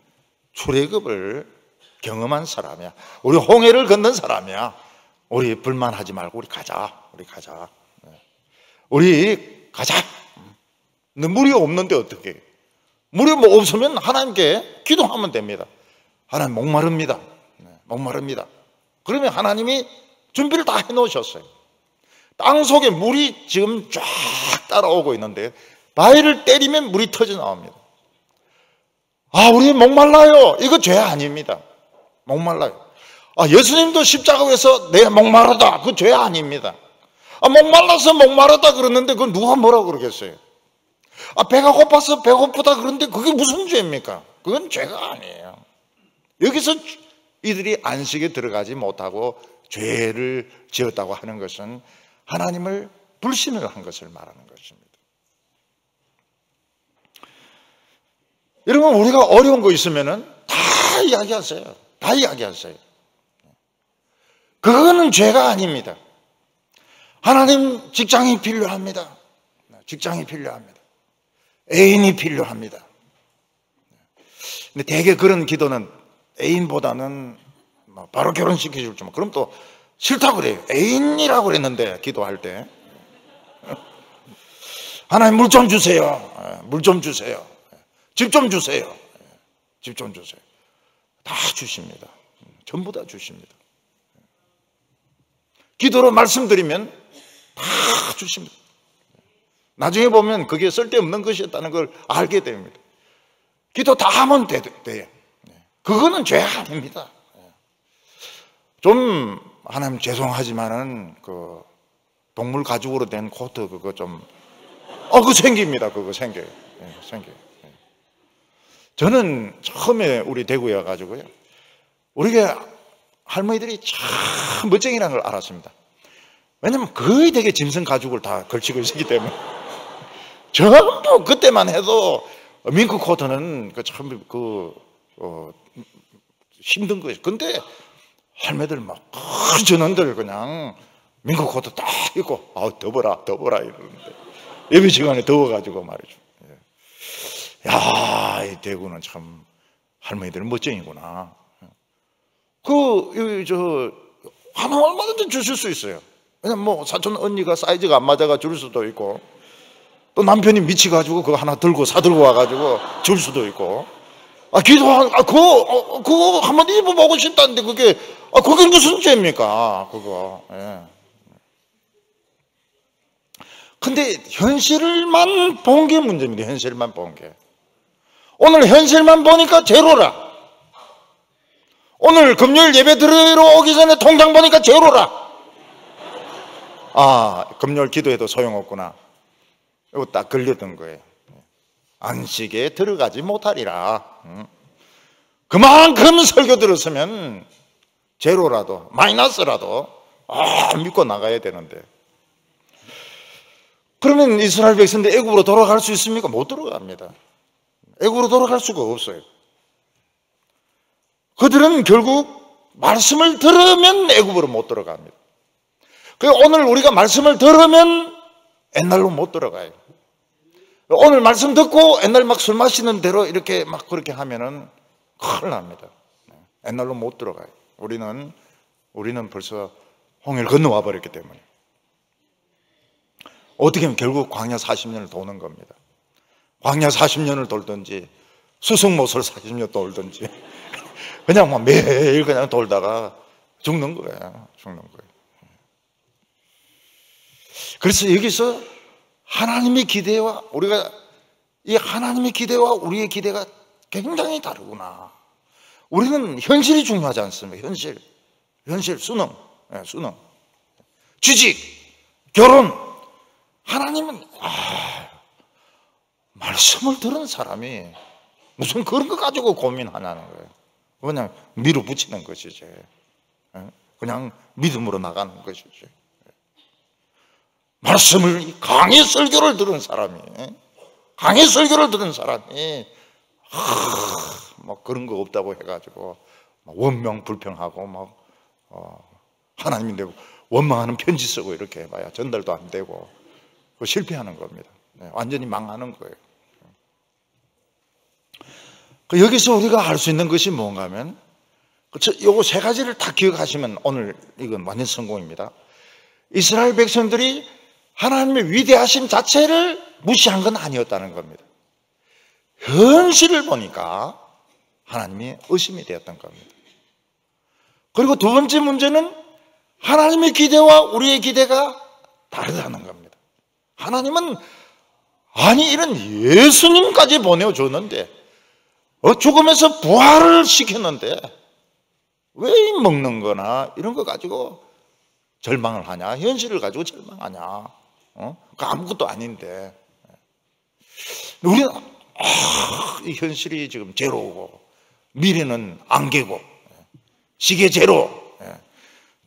출애굽을 경험한 사람이야. 우리 홍해를 건넌 사람이야. 우리 불만하지 말고 우리 가자. 우리 가자. 근데 물이 없는데 어떻게 해? 물이 뭐 없으면 하나님께 기도하면 됩니다. 하나님 목마릅니다. 목마릅니다. 그러면 하나님이 준비를 다 해놓으셨어요. 땅 속에 물이 지금 쫙 따라오고 있는데 바위를 때리면 물이 터져 나옵니다. 아, 우리 목말라요. 이거 죄 아닙니다. 목말라요. 아, 예수님도 십자가에서 내 목마르다, 그 죄 아닙니다. 아, 목말라서 목마르다 그러는데 그건 누가 뭐라고 그러겠어요? 아, 배가 고파서 배고프다 그러는데 그게 무슨 죄입니까? 그건 죄가 아니에요. 여기서 이들이 안식에 들어가지 못하고 죄를 지었다고 하는 것은 하나님을 불신을 한 것을 말하는 것입니다. 여러분, 우리가 어려운 거 있으면은 다 이야기하세요. 다 이야기하세요. 그거는 죄가 아닙니다. 하나님, 직장이 필요합니다. 직장이 필요합니다. 애인이 필요합니다. 근데 대개 그런 기도는 애인보다는 바로 결혼시켜줄 줄, 그럼 또 싫다고 그래요. 애인이라고 그랬는데 기도할 때 하나님 물 좀 주세요. 물 좀 주세요. 집 좀 주세요. 집 좀 주세요. 다 주십니다. 전부 다 주십니다. 기도로 말씀드리면 다 주십니다. 나중에 보면 그게 쓸데없는 것이었다는 걸 알게 됩니다. 기도 다 하면 돼요. 그거는 죄 아닙니다. 좀 하나님 죄송하지만은 그 동물 가죽으로 된 코트 그거 좀 그거 생깁니다. 그거 생겨요. 생겨요. 저는 처음에 우리 대구에 와가지고요, 우리 할머니들이 참 멋쟁이라는 걸 알았습니다. 왜냐면 거의 되게 짐승 가죽을 다 걸치고 있기 때문에 전부 그때만 해도 밍크 코트는 참 힘든 거예요. 근데 할매들 막 전원들 그냥 밍크 코트 딱 입고 더워라 이러는데 예배 시간에 더워가지고 말이죠. 야, 이 대구는 참 할머니들은 멋쟁이구나. 하나 얼마든지 주실 수 있어요. 왜냐면 뭐 사촌 언니가 사이즈가 안 맞아가 줄 수도 있고, 또 남편이 미치가지고 그거 하나 사들고 와가지고 줄 수도 있고, 그거 한번 입어보고 싶다는데 그게 무슨 죄입니까? 그거. 예. 근데 현실만 본 게 문제입니다. 현실만 본 게. 오늘 현실만 보니까 제로라. 오늘 금요일 예배 드리러 오기 전에 통장 보니까 제로라. 금요일 기도해도 소용없구나. 이거 딱 걸렸던 거예요. 안식에 들어가지 못하리라. 그만큼 설교 들었으면 제로라도 마이너스라도 믿고 나가야 되는데, 그러면 이스라엘 백성들 애굽으로 돌아갈 수 있습니까? 못 돌아갑니다. 애굽으로 돌아갈 수가 없어요. 그들은 결국 말씀을 들으면 애굽으로 못 들어갑니다. 오늘 우리가 말씀을 들으면 옛날로 못 들어가요. 오늘 말씀 듣고 옛날 막 술 마시는 대로 이렇게 막 그렇게 하면은 큰일 납니다. 옛날로 못 들어가요. 우리는 벌써 홍해를 건너와 버렸기 때문에. 어떻게 하면 결국 광야 40년을 도는 겁니다. 광야 40년을 돌든지 수송못을 40년 돌든지 그냥 막 매일 그냥 돌다가 죽는 거예요. 그래서 여기서 하나님의 기대와 하나님의 기대와 우리의 기대가 굉장히 다르구나. 우리는 현실이 중요하지 않습니까? 현실, 수능, 취직, 결혼. 하나님은 말씀을 들은 사람이 무슨 그런 거 가지고 고민하냐는 거예요. 그냥 밀어붙이는 것이지. 그냥 믿음으로 나가는 것이지. 말씀을 강의 설교를 들은 사람이 뭐 그런 거 없다고 해가지고 원명 불평하고 하나님인데 원망하는 편지 쓰고 이렇게 해봐야 전달도 안 되고 실패하는 겁니다. 완전히 망하는 거예요. 여기서 우리가 할 수 있는 것이 뭔가 하면 요거 세 가지를 다 기억하시면 오늘 이건 완전 성공입니다. 이스라엘 백성들이 하나님의 위대하심 자체를 무시한 건 아니었다는 겁니다. 현실을 보니까 하나님이 의심이 되었던 겁니다. 그리고 두 번째 문제는 하나님의 기대와 우리의 기대가 다르다는 겁니다. 하나님은 이런 예수님까지 보내줬는데 죽음에서 부활을 시켰는데 왜 먹는 거나 이런 거 가지고 절망을 하냐? 현실을 가지고 절망하냐? 그 아무것도 아닌데 우리는 이 현실이 지금 제로고 미래는 안개고 시계 제로,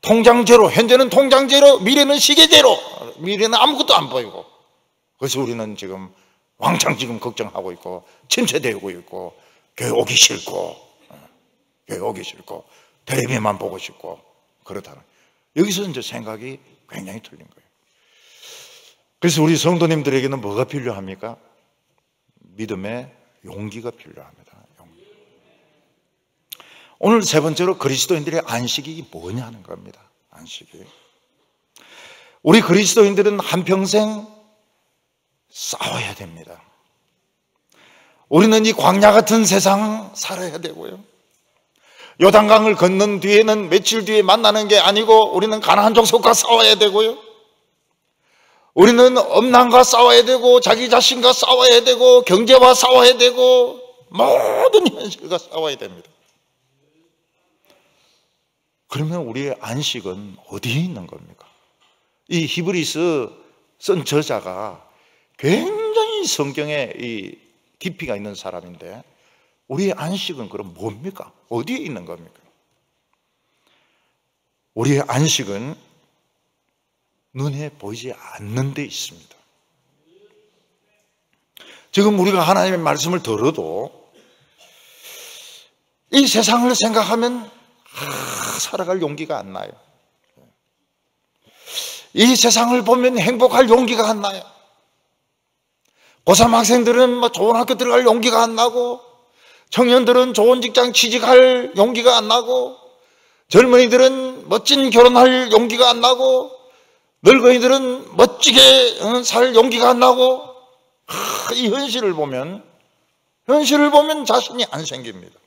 통장 제로, 현재는 통장 제로, 미래는 시계 제로, 미래는 아무것도 안 보이고, 그래서 우리는 지금 왕창 걱정하고 있고 침체되고 있고 교회 오기 싫고 텔레비만 보고 싶고 그렇다는, 여기서 이제 생각이 굉장히 틀린 거예요. 그래서 우리 성도님들에게는 뭐가 필요합니까? 믿음의 용기가 필요합니다. 오늘 세 번째로 그리스도인들의 안식이 뭐냐는 겁니다. 안식이. 우리 그리스도인들은 한평생 싸워야 됩니다. 우리는 이 광야 같은 세상 살아야 되고요. 요단강을 건넌 뒤에는 며칠 뒤에 만나는 게 아니고 우리는 가나안 족속과 싸워야 되고요. 우리는 엄난과 싸워야 되고 자기 자신과 싸워야 되고 경제와 싸워야 되고 모든 현실과 싸워야 됩니다. 그러면 우리의 안식은 어디에 있는 겁니까? 이 히브리서 쓴 저자가 굉장히 성경에 이 깊이가 있는 사람인데 우리의 안식은 그럼 뭡니까? 어디에 있는 겁니까? 우리의 안식은 눈에 보이지 않는 데 있습니다. 지금 우리가 하나님의 말씀을 들어도 이 세상을 생각하면 살아갈 용기가 안 나요. 이 세상을 보면 행복할 용기가 안 나요. 고3 학생들은 좋은 학교 들어갈 용기가 안 나고, 청년들은 좋은 직장 취직할 용기가 안 나고, 젊은이들은 멋진 결혼할 용기가 안 나고, 늙은이들은 멋지게 살 용기가 안 나고, 이 현실을 보면 현실을 보면 자신이 안 생깁니다.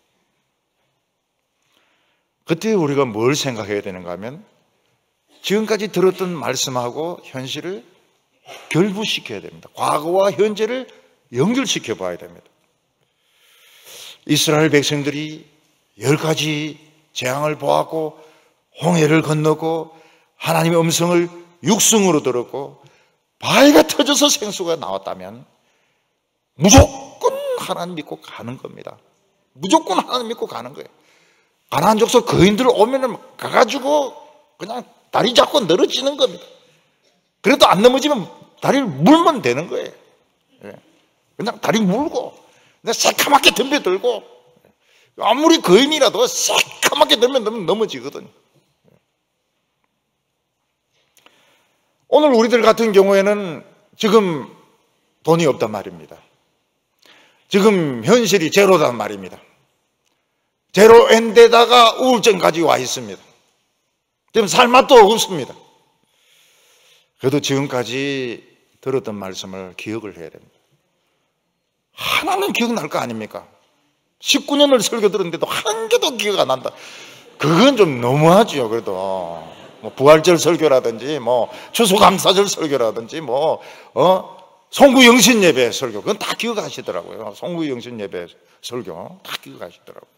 그때 우리가 뭘 생각해야 되는가 하면 지금까지 들었던 말씀하고 현실을 결부시켜야 됩니다. 과거와 현재를 연결시켜 봐야 됩니다. 이스라엘 백성들이 10가지 재앙을 보았고 홍해를 건너고 하나님의 음성을 육성으로 들었고 바위가 터져서 생수가 나왔다면 무조건 하나님 믿고 가는 겁니다. 무조건 하나님 믿고 가는 거예요. 가나안 족속 거인들 오면은 가가지고 그냥 다리 잡고 늘어지는 겁니다. 그래도 안 넘어지면 다리를 물면 되는 거예요. 그냥 다리 물고 새카맣게 덤벼들고 아무리 거인이라도 새카맣게 들면 넘어지거든요. 오늘 우리들 같은 경우에는 지금 돈이 없단 말입니다. 지금 현실이 제로단 말입니다. 제로엔데다가 우울증까지 와 있습니다. 지금 살 맛도 없습니다. 그래도 지금까지 들었던 말씀을 기억을 해야 됩니다. 하나는 기억날 거 아닙니까? 19년을 설교 들었는데도 한 개도 기억 안 난다. 그건 좀 너무하죠. 그래도 뭐 부활절 설교라든지 뭐 추수감사절 설교라든지 뭐 송구영신 예배 설교 그건 다 기억하시더라고요. 송구영신 예배 설교 다 기억하시더라고요.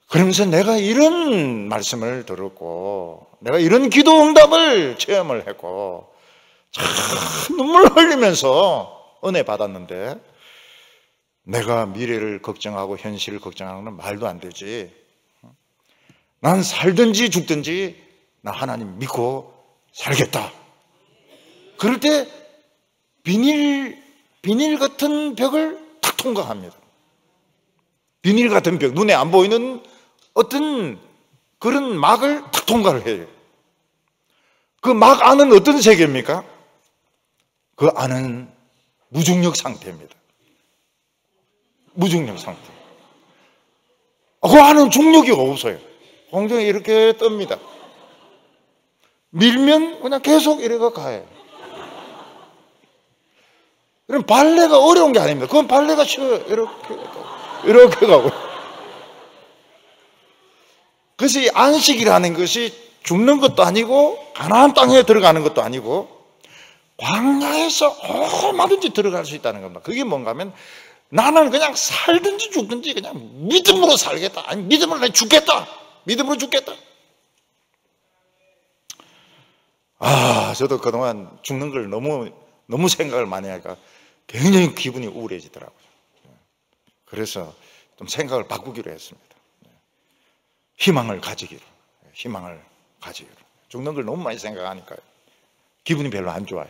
그러면서 내가 이런 말씀을 들었고 내가 이런 기도 응답을 체험을 했고 참 눈물 흘리면서 은혜 받았는데 내가 미래를 걱정하고 현실을 걱정하는 건 말도 안 되지. 난 살든지 죽든지 나 하나님 믿고 살겠다. 그럴 때 비닐 같은 벽을 탁 통과합니다. 비닐 같은 벽, 눈에 안 보이는 어떤 그런 막을 탁 통과를 해요. 그 막 안은 어떤 세계입니까? 그 안은 무중력 상태입니다. 무중력 상태. 그 안은 중력이 없어요. 공중에 이렇게 뜹니다. 밀면 그냥 계속 이래가 가요. 그럼 발레가 어려운 게 아닙니다. 그건 발레가 쉬워요. 이렇게 가고. 그래서 이 안식이라는 것이 죽는 것도 아니고 가나안 땅에 들어가는 것도 아니고 광야에서 얼마든지 들어갈 수 있다는 겁니다. 그게 뭔가 하면 나는 그냥 살든지 죽든지 그냥 믿음으로 살겠다. 아니 믿음으로 내 죽겠다. 믿음으로 죽겠다. 저도 그동안 죽는 걸 너무 생각을 많이 하니까 굉장히 기분이 우울해지더라고요. 그래서 좀 생각을 바꾸기로 했습니다. 희망을 가지기로. 죽는 걸 너무 많이 생각하니까요. 기분이 별로 안 좋아요.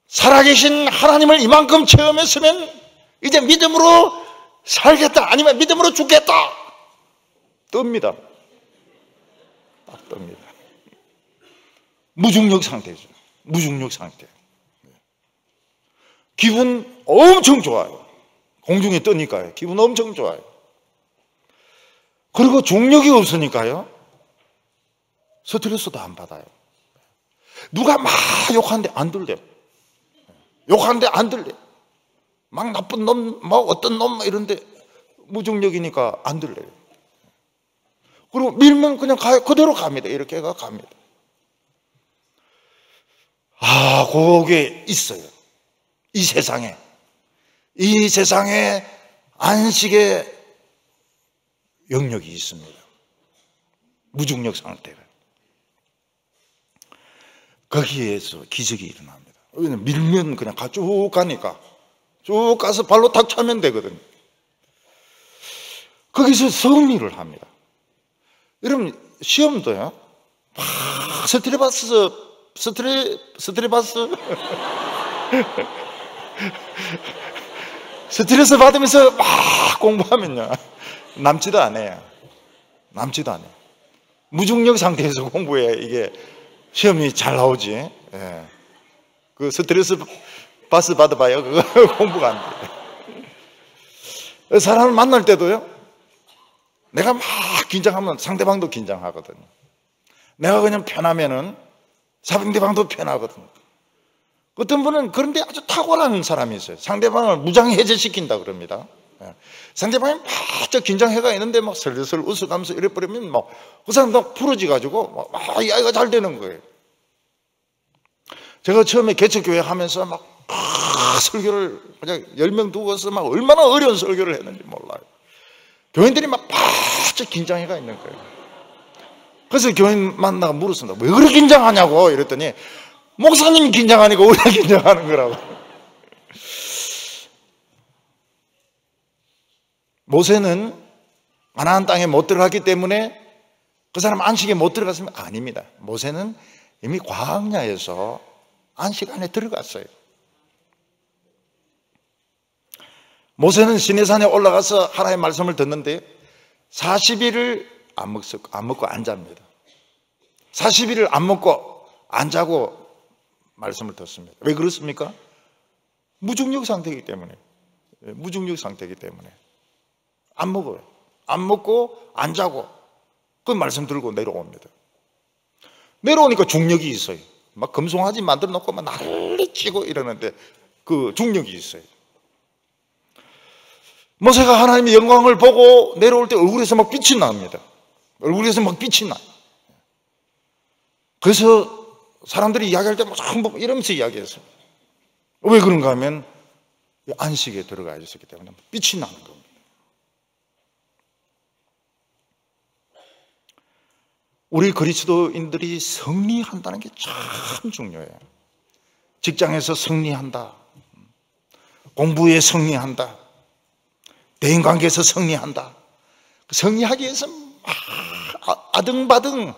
살아계신 하나님을 이만큼 체험했으면 이제 믿음으로 살겠다. 아니면 믿음으로 죽겠다. 뜹니다. 딱 뜹니다. 무중력 상태죠. 무중력 상태. 기분 엄청 좋아요. 공중에 뜨니까요. 기분 엄청 좋아요. 그리고 중력이 없으니까요. 스트레스도 안 받아요. 누가 막 욕하는데 안 들려요. 욕하는데 안 들려요. 막 나쁜 놈, 뭐 어떤 놈 이런데 무중력이니까 안 들려요. 그리고 밀면 그냥 가요. 그대로 갑니다. 이렇게 갑니다. 그게 있어요. 이 세상에 안식의 영역이 있습니다. 무중력 상태가. 거기에서 기적이 일어납니다. 왜냐면 밀면 그냥 쭉 가니까 쭉 가서 발로 탁 차면 되거든요. 거기서 승리를 합니다. 여러분 시험도요. 스트레스 스트레스 받으면서 막 공부하면요 남지도 않아요. 무중력 상태에서 공부해야 이게 시험이 잘 나오지. 예. 그 스트레스 받아봐요. 그거 공부가 안 돼. 사람을 만날 때도요. 내가 막 긴장하면 상대방도 긴장하거든요. 내가 그냥 편하면은 상대방도 편하거든요. 어떤 분은 그런데 아주 탁월한 사람이 있어요. 상대방을 무장해제시킨다 그럽니다. 상대방이 바짝 긴장해가 있는데 막 슬슬 웃어가면서 이래버리면 막 그 사람도 부러지가지고 막 이야기가 잘 되는 거예요. 제가 처음에 개척교회 하면서 막 설교를 그냥 10명 두고서 막 얼마나 어려운 설교를 했는지 몰라요. 교인들이 막 바짝 긴장해가 있는 거예요. 그래서 교인 만나가 물었습니다. 왜 그렇게 긴장하냐고 이랬더니 목사님이 긴장하니까 우리가 긴장하는 거라고. 모세는 가나안 땅에 못 들어갔기 때문에 그 사람 안식에 못 들어갔으면 아닙니다. 모세는 이미 광야에서 안식 안에 들어갔어요. 모세는 시내산에 올라가서 하나님의 말씀을 듣는데 40일을 안 먹고 안 잡니다. 40일을 안 먹고 안 자고 말씀을 듣습니다. 왜 그렇습니까? 무중력 상태이기 때문에. 무중력 상태이기 때문에 안 먹어요. 안 먹고 안 자고 그 말씀 들고 내려옵니다. 내려오니까 중력이 있어요. 막 금송아지 만들어 놓고 막 난리 치고 이러는데 그 중력이 있어요. 모세가 하나님의 영광을 보고 내려올 때 얼굴에서 막 빛이 납니다. 얼굴에서 막 빛이 나요. 그래서 사람들이 이야기할 때 막 이러면서 이야기했어요. 왜 그런가 하면 안식에 들어가 있었기 때문에 빛이 나는 겁니다. 우리 그리스도인들이 승리한다는 게 참 중요해요. 직장에서 승리한다. 공부에 승리한다. 대인관계에서 승리한다. 승리하기 위해서 아등바등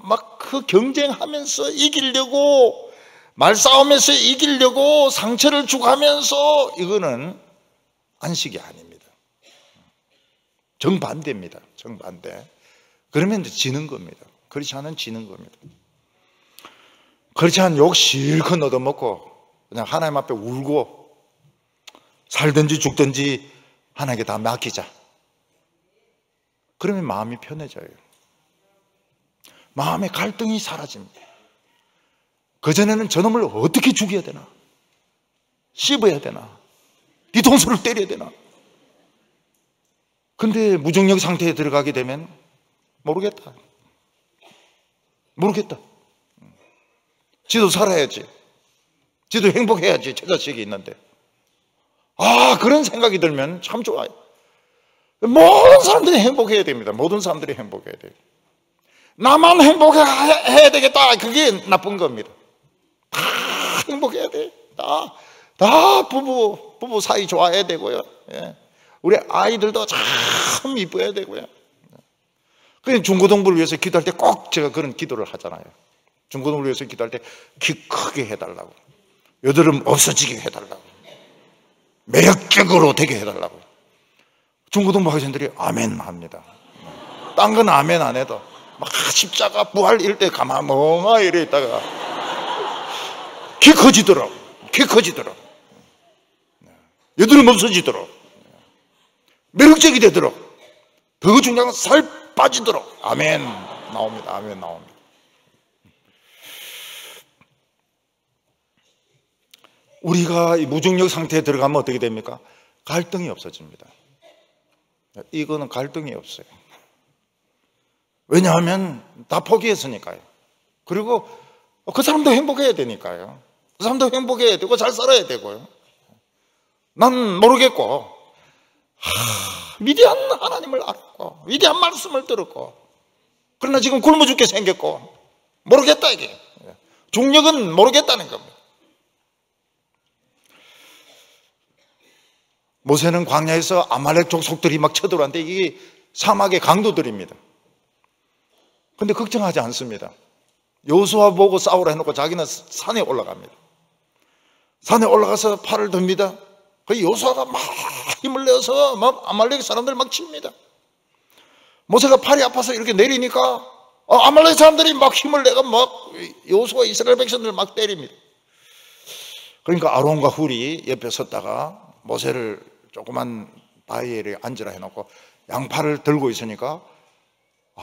막 그 경쟁하면서 이기려고 말싸움에서 이기려고 상처를 주고하면서 이거는 안식이 아닙니다. 정반대입니다. 정반대. 그러면 지는 겁니다. 그렇지 않으면 지는 겁니다. 그렇지 않으면 욕 실컷 얻어먹고 그냥 하나님 앞에 울고 살든지 죽든지 하나님께 다 맡기자. 그러면 마음이 편해져요. 마음의 갈등이 사라집니다. 그전에는 저놈을 어떻게 죽여야 되나? 씹어야 되나? 뒤통수를 때려야 되나? 근데 무중력 상태에 들어가게 되면 모르겠다. 지도 살아야지. 지도 행복해야지. 저 자식이 있는데. 그런 생각이 들면 참 좋아요. 모든 사람들이 행복해야 됩니다. 모든 사람들이 행복해야 돼요. 나만 행복해야 되겠다. 그게 나쁜 겁니다. 다 행복해야 돼. 다 부부 사이 좋아해야 되고요. 예. 우리 아이들도 참 이뻐야 되고요. 그냥 중고등부를 위해서 기도할 때 꼭 제가 그런 기도를 하잖아요. 중고등부를 위해서 기도할 때 키 크게 해달라고, 여드름 없어지게 해달라고, 매력적으로 되게 해달라고. 중고등부 학생들이 아멘 합니다. 딴 건 아멘 안 해도 막 십자가 부활 이럴 때 가만 멍하니 이래 있다가 키 커지더라고. 여드름 없어지도록, 매력적이 되도록, 더 중요한 건 살 빠지도록. 아멘 나옵니다. 아멘 나옵니다. 우리가 이 무중력 상태에 들어가면 어떻게 됩니까? 갈등이 없어집니다. 이거는 갈등이 없어요. 왜냐하면 다 포기했으니까요. 그리고 그 사람도 행복해야 되니까요. 그 사람도 행복해야 되고 잘 살아야 되고요. 난 모르겠고 위대한 하나님을 알았고 위대한 말씀을 들었고, 그러나 지금 굶어 죽게 생겼고 모르겠다. 이게 중력은 모르겠다는 겁니다. 모세는 광야에서 아말렉 족속들이 막 쳐들어왔는데 이게 사막의 강도들입니다. 근데 걱정하지 않습니다. 여호수아 보고 싸우라 해놓고 자기는 산에 올라갑니다. 산에 올라가서 팔을 듭니다. 그 여호수아가 막 힘을 내서 막 아말렉 사람들 막 칩니다. 모세가 팔이 아파서 이렇게 내리니까 아말렉 사람들이 막 힘을 내가 막 여호수아 이스라엘 백성들 막 때립니다. 그러니까 아론과 훌이 옆에 섰다가 모세를 조그만 바위에 앉으라 해놓고 양팔을 들고 있으니까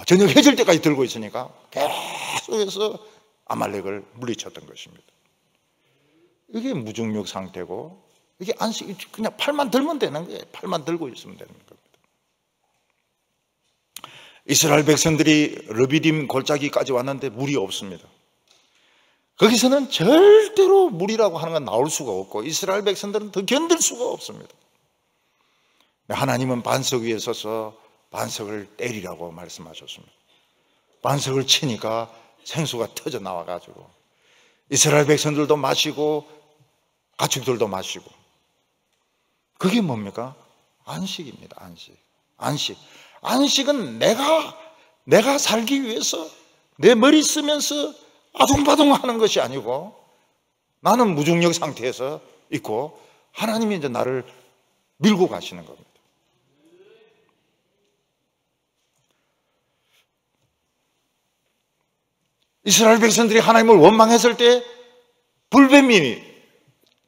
저녁 해질 때까지 들고 있으니까 계속해서 아말렉을 물리쳤던 것입니다. 이게 무중력 상태고, 이게 안식, 그냥 팔만 들면 되는 거예요. 팔만 들고 있으면 되는 겁니다. 이스라엘 백성들이 르비딤 골짜기까지 왔는데 물이 없습니다. 거기서는 절대로 물이라고 하는 건 나올 수가 없고 이스라엘 백성들은 더 견딜 수가 없습니다. 하나님은 반석 위에 서서 반석을 때리라고 말씀하셨습니다. 반석을 치니까 생수가 터져 나와가지고 이스라엘 백성들도 마시고 가축들도 마시고. 그게 뭡니까? 안식입니다. 안식. 안식은 내가 살기 위해서 내 머리 쓰면서 아둥바둥 하는 것이 아니고 나는 무중력 상태에서 있고 하나님이 이제 나를 밀고 가시는 겁니다. 이스라엘 백성들이 하나님을 원망했을 때 불뱀이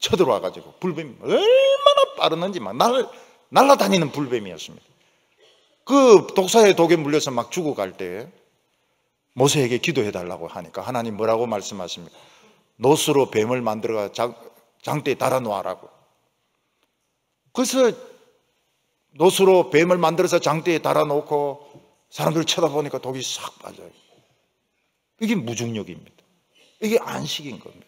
쳐들어와가지고, 불뱀이 얼마나 빠르는지 막 날아다니는 불뱀이었습니다. 그 독사의 독에 물려서 막 죽어갈 때 모세에게 기도해달라고 하니까 하나님 뭐라고 말씀하십니까? 노스로 뱀을 만들어가 장대에 달아놓으라고. 그래서 노스로 뱀을 만들어서 장대에 달아놓고 사람들 쳐다보니까 독이 싹 빠져요. 이게 무중력입니다. 이게 안식인 겁니다.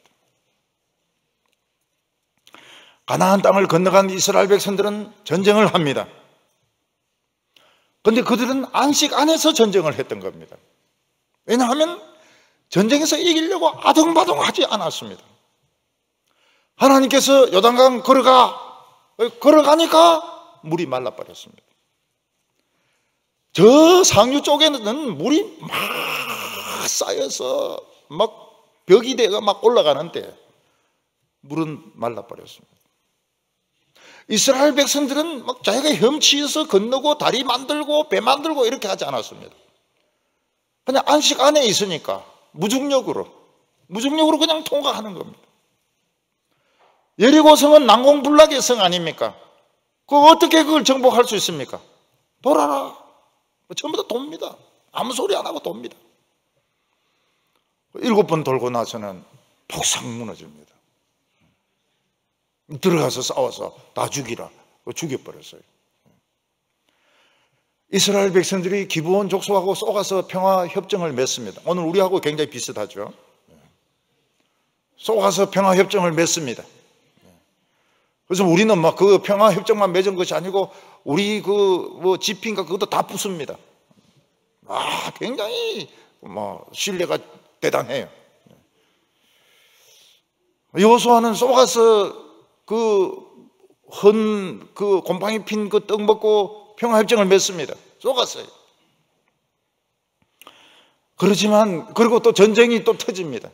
가나안 땅을 건너간 이스라엘 백성들은 전쟁을 합니다. 그런데 그들은 안식 안에서 전쟁을 했던 겁니다. 왜냐하면 전쟁에서 이기려고 아둥바둥하지 않았습니다. 하나님께서 요단강 걸어가니까 물이 말라버렸습니다. 저 상류 쪽에는 물이 막 쌓여서 막 벽이 돼가 막 올라가는데 물은 말라버렸습니다. 이스라엘 백성들은 막 자기가 헤엄치어서 건너고 다리 만들고 배 만들고 이렇게 하지 않았습니다. 그냥 안식 안에 있으니까 무중력으로 그냥 통과하는 겁니다. 여리고성은 난공불락의 성 아닙니까? 어떻게 그걸 정복할 수 있습니까? 돌아라. 전부 다 돕니다. 아무 소리 안 하고 돕니다. 7번 돌고 나서는 폭삭 무너집니다. 들어가서 싸워서 다 죽이라. 죽여버렸어요. 이스라엘 백성들이 기브온 족속하고 쏘가서 평화협정을 맺습니다. 오늘 우리하고 굉장히 비슷하죠. 쏘가서 평화협정을 맺습니다. 그래서 우리는 막 그 평화협정만 맺은 것이 아니고 우리 지피인가 그것도 다 부숩니다. 굉장히 신뢰가 대단해요. 여호수아는 쏘가서 곰팡이 핀 그 떡 먹고 평화협정을 맺습니다. 쏘갔어요. 그렇지만 그리고 또 전쟁이 또 터집니다.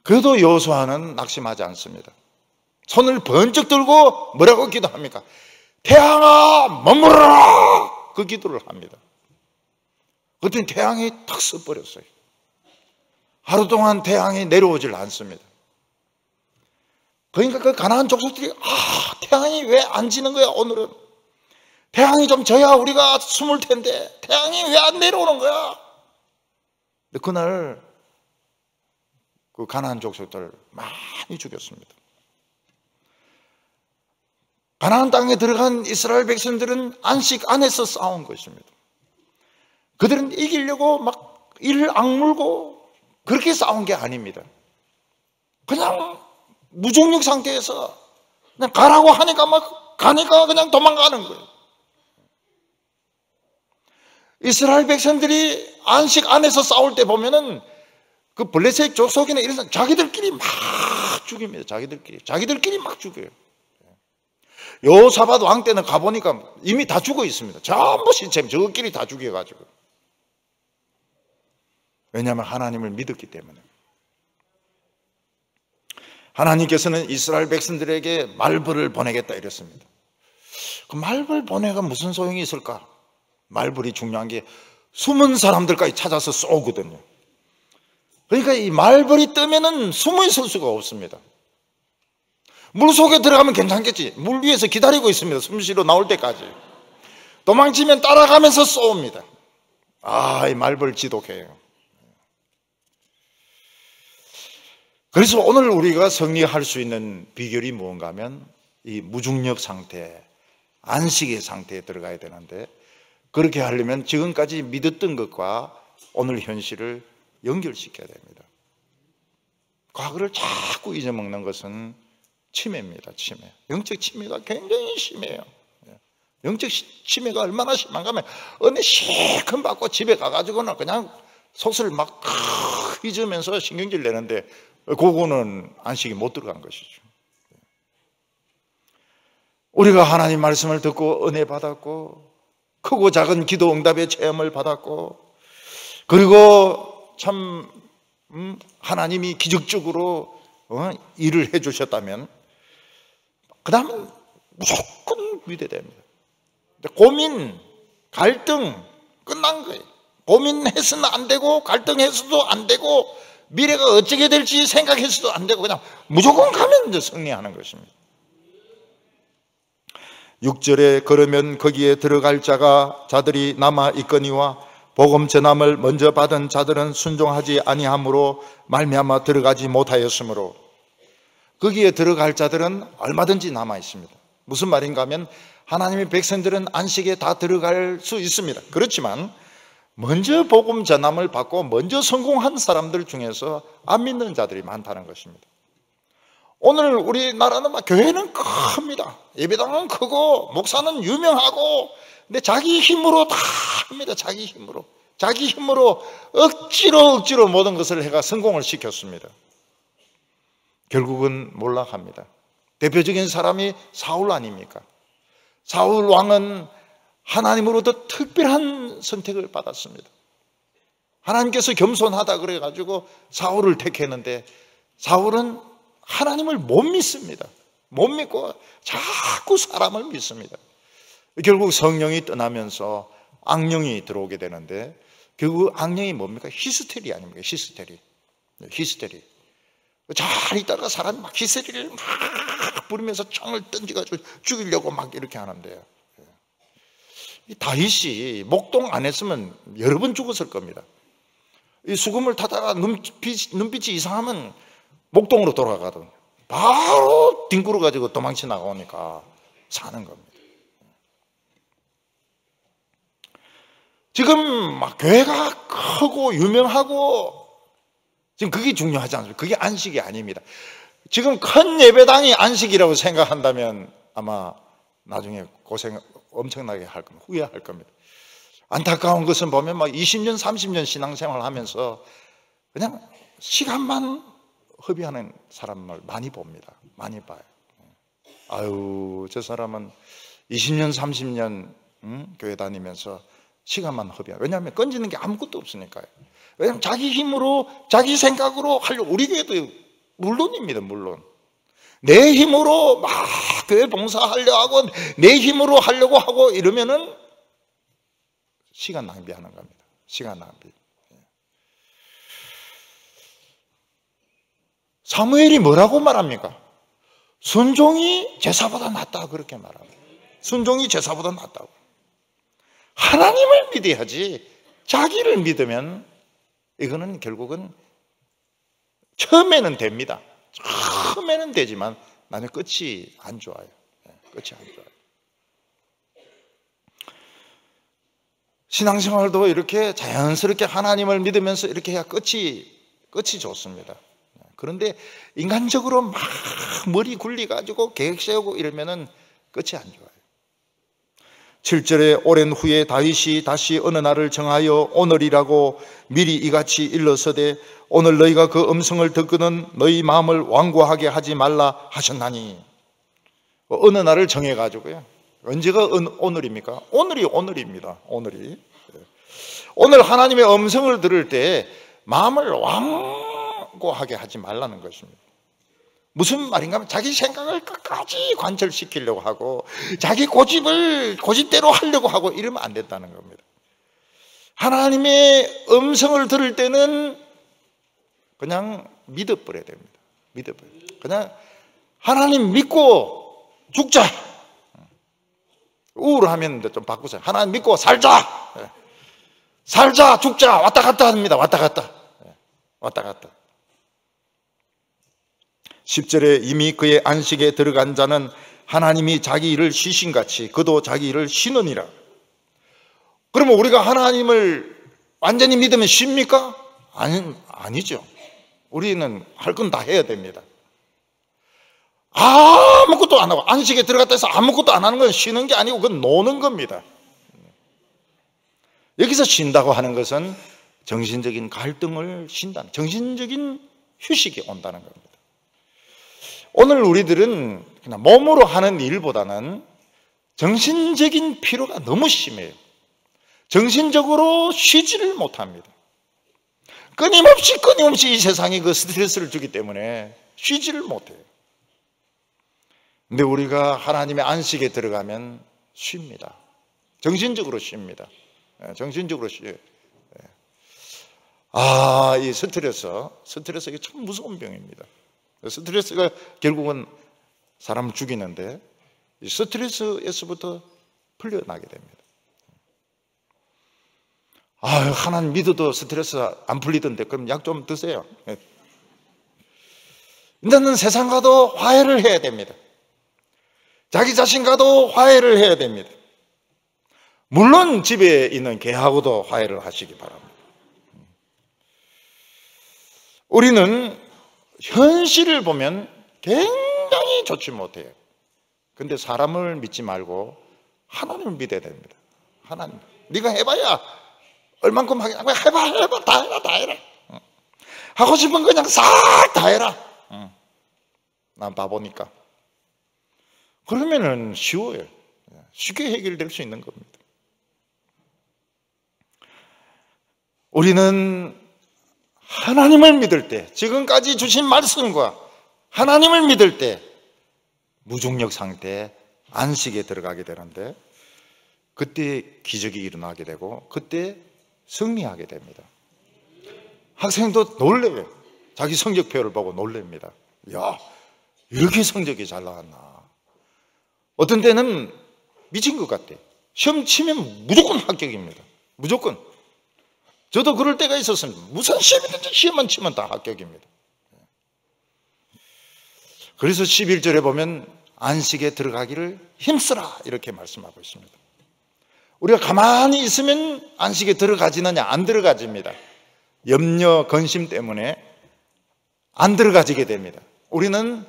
그래도 여호수아는 낙심하지 않습니다. 손을 번쩍 들고 뭐라고 기도합니까? 태양아 머무르라! 그 기도를 합니다. 그때 태양이 탁 써버렸어요. 하루 동안 태양이 내려오질 않습니다. 그러니까 그 가나안 족속들이 태양이 왜 안 지는 거야 오늘은? 태양이 좀 져야 우리가 숨을 텐데 태양이 왜 안 내려오는 거야? 근데 그날 그 가나안 족속들 많이 죽였습니다. 가나안 땅에 들어간 이스라엘 백성들은 안식 안에서 싸운 것입니다. 그들은 이기려고 막 이를 악물고 그렇게 싸운 게 아닙니다. 그냥 무중력 상태에서 그냥 가라고 하니까 막 가니까 그냥 도망가는 거예요. 이스라엘 백성들이 안식 안에서 싸울 때 보면은 그 블레셋 족속이나 이런 사람 자기들끼리 막 죽입니다. 자기들끼리 막 죽여요. 여호사밧 왕 때는 가보니까 이미 다 죽어 있습니다. 전부 시체 저끼리 다 죽여가지고. 왜냐하면 하나님을 믿었기 때문에. 하나님께서는 이스라엘 백성들에게 말벌을 보내겠다 이랬습니다. 그 말벌 보내가 무슨 소용이 있을까? 말벌이 중요한 게 숨은 사람들까지 찾아서 쏘거든요. 그러니까 이 말벌이 뜨면은 숨어 있을 수가 없습니다. 물 속에 들어가면 괜찮겠지. 물 위에서 기다리고 있습니다. 숨 쉬러 나올 때까지. 도망치면 따라가면서 쏘옵니다. 이 말벌 지독해요. 그래서 오늘 우리가 승리할 수 있는 비결이 무언가 하면 이 무중력 상태, 안식의 상태에 들어가야 되는데, 그렇게 하려면 지금까지 믿었던 것과 오늘 현실을 연결시켜야 됩니다. 과거를 자꾸 잊어먹는 것은 치매입니다. 치매. 영적 치매가 굉장히 심해요. 영적 치매가 얼마나 심한가 하면 은혜 실컷 받고 집에 가가지고는 그냥 속을 막 잊으면서 신경질 내는데, 그거는 안식이 못 들어간 것이죠. 우리가 하나님 말씀을 듣고 은혜 받았고, 크고 작은 기도 응답의 체험을 받았고, 그리고 참 하나님이 기적적으로 일을 해 주셨다면 그 다음은 무조건 믿어야 됩니다. 고민, 갈등 끝난 거예요. 고민해서는 안 되고, 갈등해서도 안 되고, 미래가 어떻게 될지 생각해서도 안 되고, 그냥 무조건 가면 이제 승리하는 것입니다. 6절에 그러면 거기에 들어갈 자들이 남아 있거니와 복음 전함을 먼저 받은 자들은 순종하지 아니함으로 말미암아 들어가지 못하였으므로, 거기에 들어갈 자들은 얼마든지 남아 있습니다. 무슨 말인가 하면 하나님의 백성들은 안식에 다 들어갈 수 있습니다. 그렇지만 먼저 복음 전함을 받고 먼저 성공한 사람들 중에서 안 믿는 자들이 많다는 것입니다. 오늘 우리나라는 교회는 큽니다. 예배당은 크고 목사는 유명하고, 근데 자기 힘으로 다 합니다. 자기 힘으로 억지로 모든 것을 해가 성공을 시켰습니다. 결국은 몰락합니다. 대표적인 사람이 사울 아닙니까? 사울 왕은 하나님으로부터 특별한 선택을 받았습니다. 하나님께서 겸손하다 그래가지고 사울을 택했는데, 사울은 하나님을 못 믿습니다. 못 믿고 자꾸 사람을 믿습니다. 결국 성령이 떠나면서 악령이 들어오게 되는데, 결국 악령이 뭡니까? 히스테리 아닙니까? 히스테리. 잘 있다가 사람이 막 히스테리를 막 부르면서 창을 던져가지고 죽이려고 막 이렇게 하는데요. 다윗이 목동 안 했으면 여러 번 죽었을 겁니다. 이 수금을 타다가 눈빛이 이상하면 목동으로 돌아가거든요. 바로 뒹굴어 가지고 도망쳐 나가오니까 사는 겁니다. 지금 막 교회가 크고 유명하고, 지금 그게 중요하지 않습니까? 그게 안식이 아닙니다. 지금 큰 예배당이 안식이라고 생각한다면 아마 나중에 고생 엄청나게 할 겁니다. 후회할 겁니다. 안타까운 것은 보면 막 20년, 30년 신앙생활 하면서 그냥 시간만 허비하는 사람을 많이 봅니다. 많이 봐요. 아유, 저 사람은 20년, 30년 교회 다니면서 시간만 허비하고, 왜냐하면 건지는 게 아무것도 없으니까요. 왜냐하면 자기 힘으로, 자기 생각으로 하려고, 우리 교회도 물론입니다. 물론 내 힘으로 막 교회 봉사하려고 하고 내 힘으로 하려고 하고 이러면은 시간 낭비하는 겁니다. 시간 낭비. 사무엘이 뭐라고 말합니까? 순종이 제사보다 낫다, 그렇게 말합니다. 순종이 제사보다 낫다고. 하나님을 믿어야지 자기를 믿으면 이거는 결국은 처음에는 됩니다. 처음에는 되지만 나중에 끝이 안 좋아요. 끝이 안 좋아요. 신앙생활도 이렇게 자연스럽게 하나님을 믿으면서 이렇게 해야 끝이 좋습니다. 그런데 인간적으로 막 머리 굴리가지고 계획 세우고 이러면은 끝이 안 좋아요. 7절에 오랜 후에 다윗이 다시 어느 날을 정하여 오늘이라고 미리 이같이 일러서되 오늘 너희가 그 음성을 듣거든 너희 마음을 완고하게 하지 말라 하셨나니. 어느 날을 정해가지고요. 언제가 오늘입니까? 오늘입니다. 오늘 하나님의 음성을 들을 때 마음을 완고하게 하지 말라는 것입니다. 무슨 말인가 하면 자기 생각을 끝까지 관철시키려고 하고 자기 고집대로 하려고 하고 이러면 안 된다는 겁니다. 하나님의 음성을 들을 때는 그냥 믿어버려야 됩니다. 그냥 하나님 믿고 죽자. 우울하면 좀 바꾸세요. 하나님 믿고 살자. 살자, 죽자. 왔다 갔다 합니다. 왔다 갔다. 10절에 이미 그의 안식에 들어간 자는 하나님이 자기 일을 쉬신같이 그도 자기 일을 쉬느니라. 그러면 우리가 하나님을 완전히 믿으면 쉽니까? 아니죠. 우리는 할 건 다 해야 됩니다. 아무것도 안 하고 안식에 들어갔다 해서 아무것도 안 하는 건 쉬는 게 아니고 그건 노는 겁니다. 여기서 쉰다고 하는 것은 정신적인 갈등을 쉰다는, 정신적인 휴식이 온다는 겁니다. 오늘 우리들은 그냥 몸으로 하는 일보다는 정신적인 피로가 너무 심해요. 정신적으로 쉬지를 못합니다. 끊임없이 이 세상이 그 스트레스를 주기 때문에 쉬지를 못해요. 근데 우리가 하나님의 안식에 들어가면 쉽니다. 정신적으로 쉽니다. 정신적으로 쉬어요. 이 스트레스 이게 참 무서운 병입니다. 스트레스가 결국은 사람을 죽이는데 이 스트레스에서부터 풀려나게 됩니다. 하나님 믿어도 스트레스 안 풀리던데 그럼 약 좀 드세요. 이제는 세상과도 화해를 해야 됩니다. 자기 자신과도 화해를 해야 됩니다. 물론 집에 있는 개하고도 화해를 하시기 바랍니다. 우리는 현실을 보면 굉장히 좋지 못해요. 근데 사람을 믿지 말고 하나님을 믿어야 됩니다. 하나님, 네가 해봐야 얼만큼 하겠냐. 해봐, 다 해라. 하고 싶은 거 그냥 싹 다 해라. 난 바보니까. 그러면은 쉬워요. 쉽게 해결될 수 있는 겁니다. 우리는 하나님을 믿을 때, 지금까지 주신 말씀과 하나님을 믿을 때 무중력 상태, 안식에 들어가게 되는데 그때 기적이 일어나게 되고 그때 승리하게 됩니다. 학생도 놀래요. 자기 성적표를 보고 놀랍니다. 야, 이렇게 성적이 잘 나왔나. 어떤 때는 미친 것 같아. 시험 치면 무조건 합격입니다. 무조건. 저도 그럴 때가 있었습니다. 무슨 시험이든지 시험만 치면 다 합격입니다. 그래서 11절에 보면 안식에 들어가기를 힘쓰라 이렇게 말씀하고 있습니다. 우리가 가만히 있으면 안식에 들어가지느냐? 안 들어가집니다. 염려, 근심 때문에 안 들어가지게 됩니다. 우리는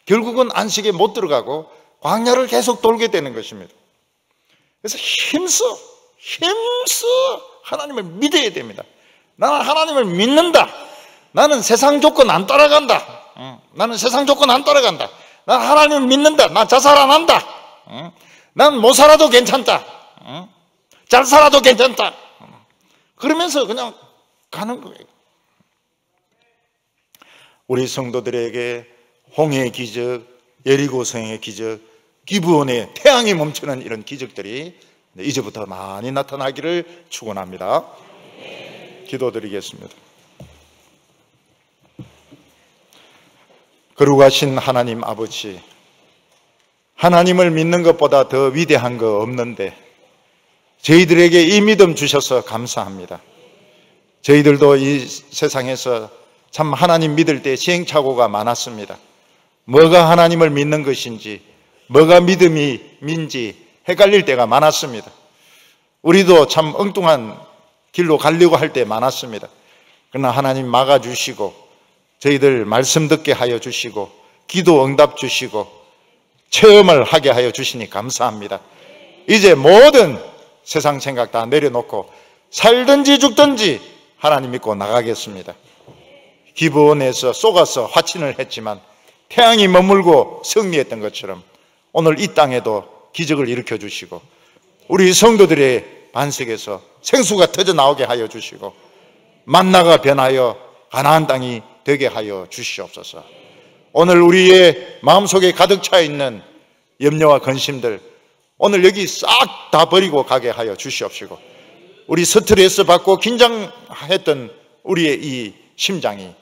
결국은 안식에 못 들어가고 광야를 계속 돌게 되는 것입니다. 그래서 힘써 하나님을 믿어야 됩니다. 나는 하나님을 믿는다. 나는 세상 조건 안 따라간다. 나는 세상 조건 안 따라간다. 난 하나님을 믿는다. 난 자살 안 한다. 난 못 살아도 괜찮다. 잘 살아도 괜찮다. 그러면서 그냥 가는 거예요. 우리 성도들에게 홍해의 기적, 예리고성의 기적, 기브온의 태양이 멈추는 이런 기적들이 이제부터 많이 나타나기를 축원합니다. 기도드리겠습니다. 거룩하신 하나님 아버지, 하나님을 믿는 것보다 더 위대한 거 없는데 저희들에게 이 믿음 주셔서 감사합니다. 저희들도 이 세상에서 참 하나님 믿을 때 시행착오가 많았습니다. 뭐가 하나님을 믿는 것인지, 뭐가 믿음인지 헷갈릴 때가 많았습니다. 우리도 참 엉뚱한 길로 가려고 할 때 많았습니다. 그러나 하나님 막아주시고 저희들 말씀 듣게 하여 주시고 기도 응답 주시고 체험을 하게 하여 주시니 감사합니다. 이제 모든 세상 생각 다 내려놓고 살든지 죽든지 하나님 믿고 나가겠습니다. 기브온에서 쏘가서 화친을 했지만 태양이 머물고 승리했던 것처럼 오늘 이 땅에도 기적을 일으켜 주시고 우리 성도들의 반석에서 생수가 터져 나오게 하여 주시고 만나가 변하여 가나안 땅이 되게 하여 주시옵소서. 오늘 우리의 마음속에 가득 차 있는 염려와 근심들 오늘 여기 싹 다 버리고 가게 하여 주시옵시고 우리 스트레스 받고 긴장했던 우리의 이 심장이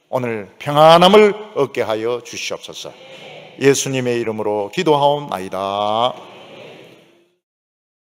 오늘 평안함을 얻게 하여 주시옵소서. 예수님의 이름으로 기도하옵나이다.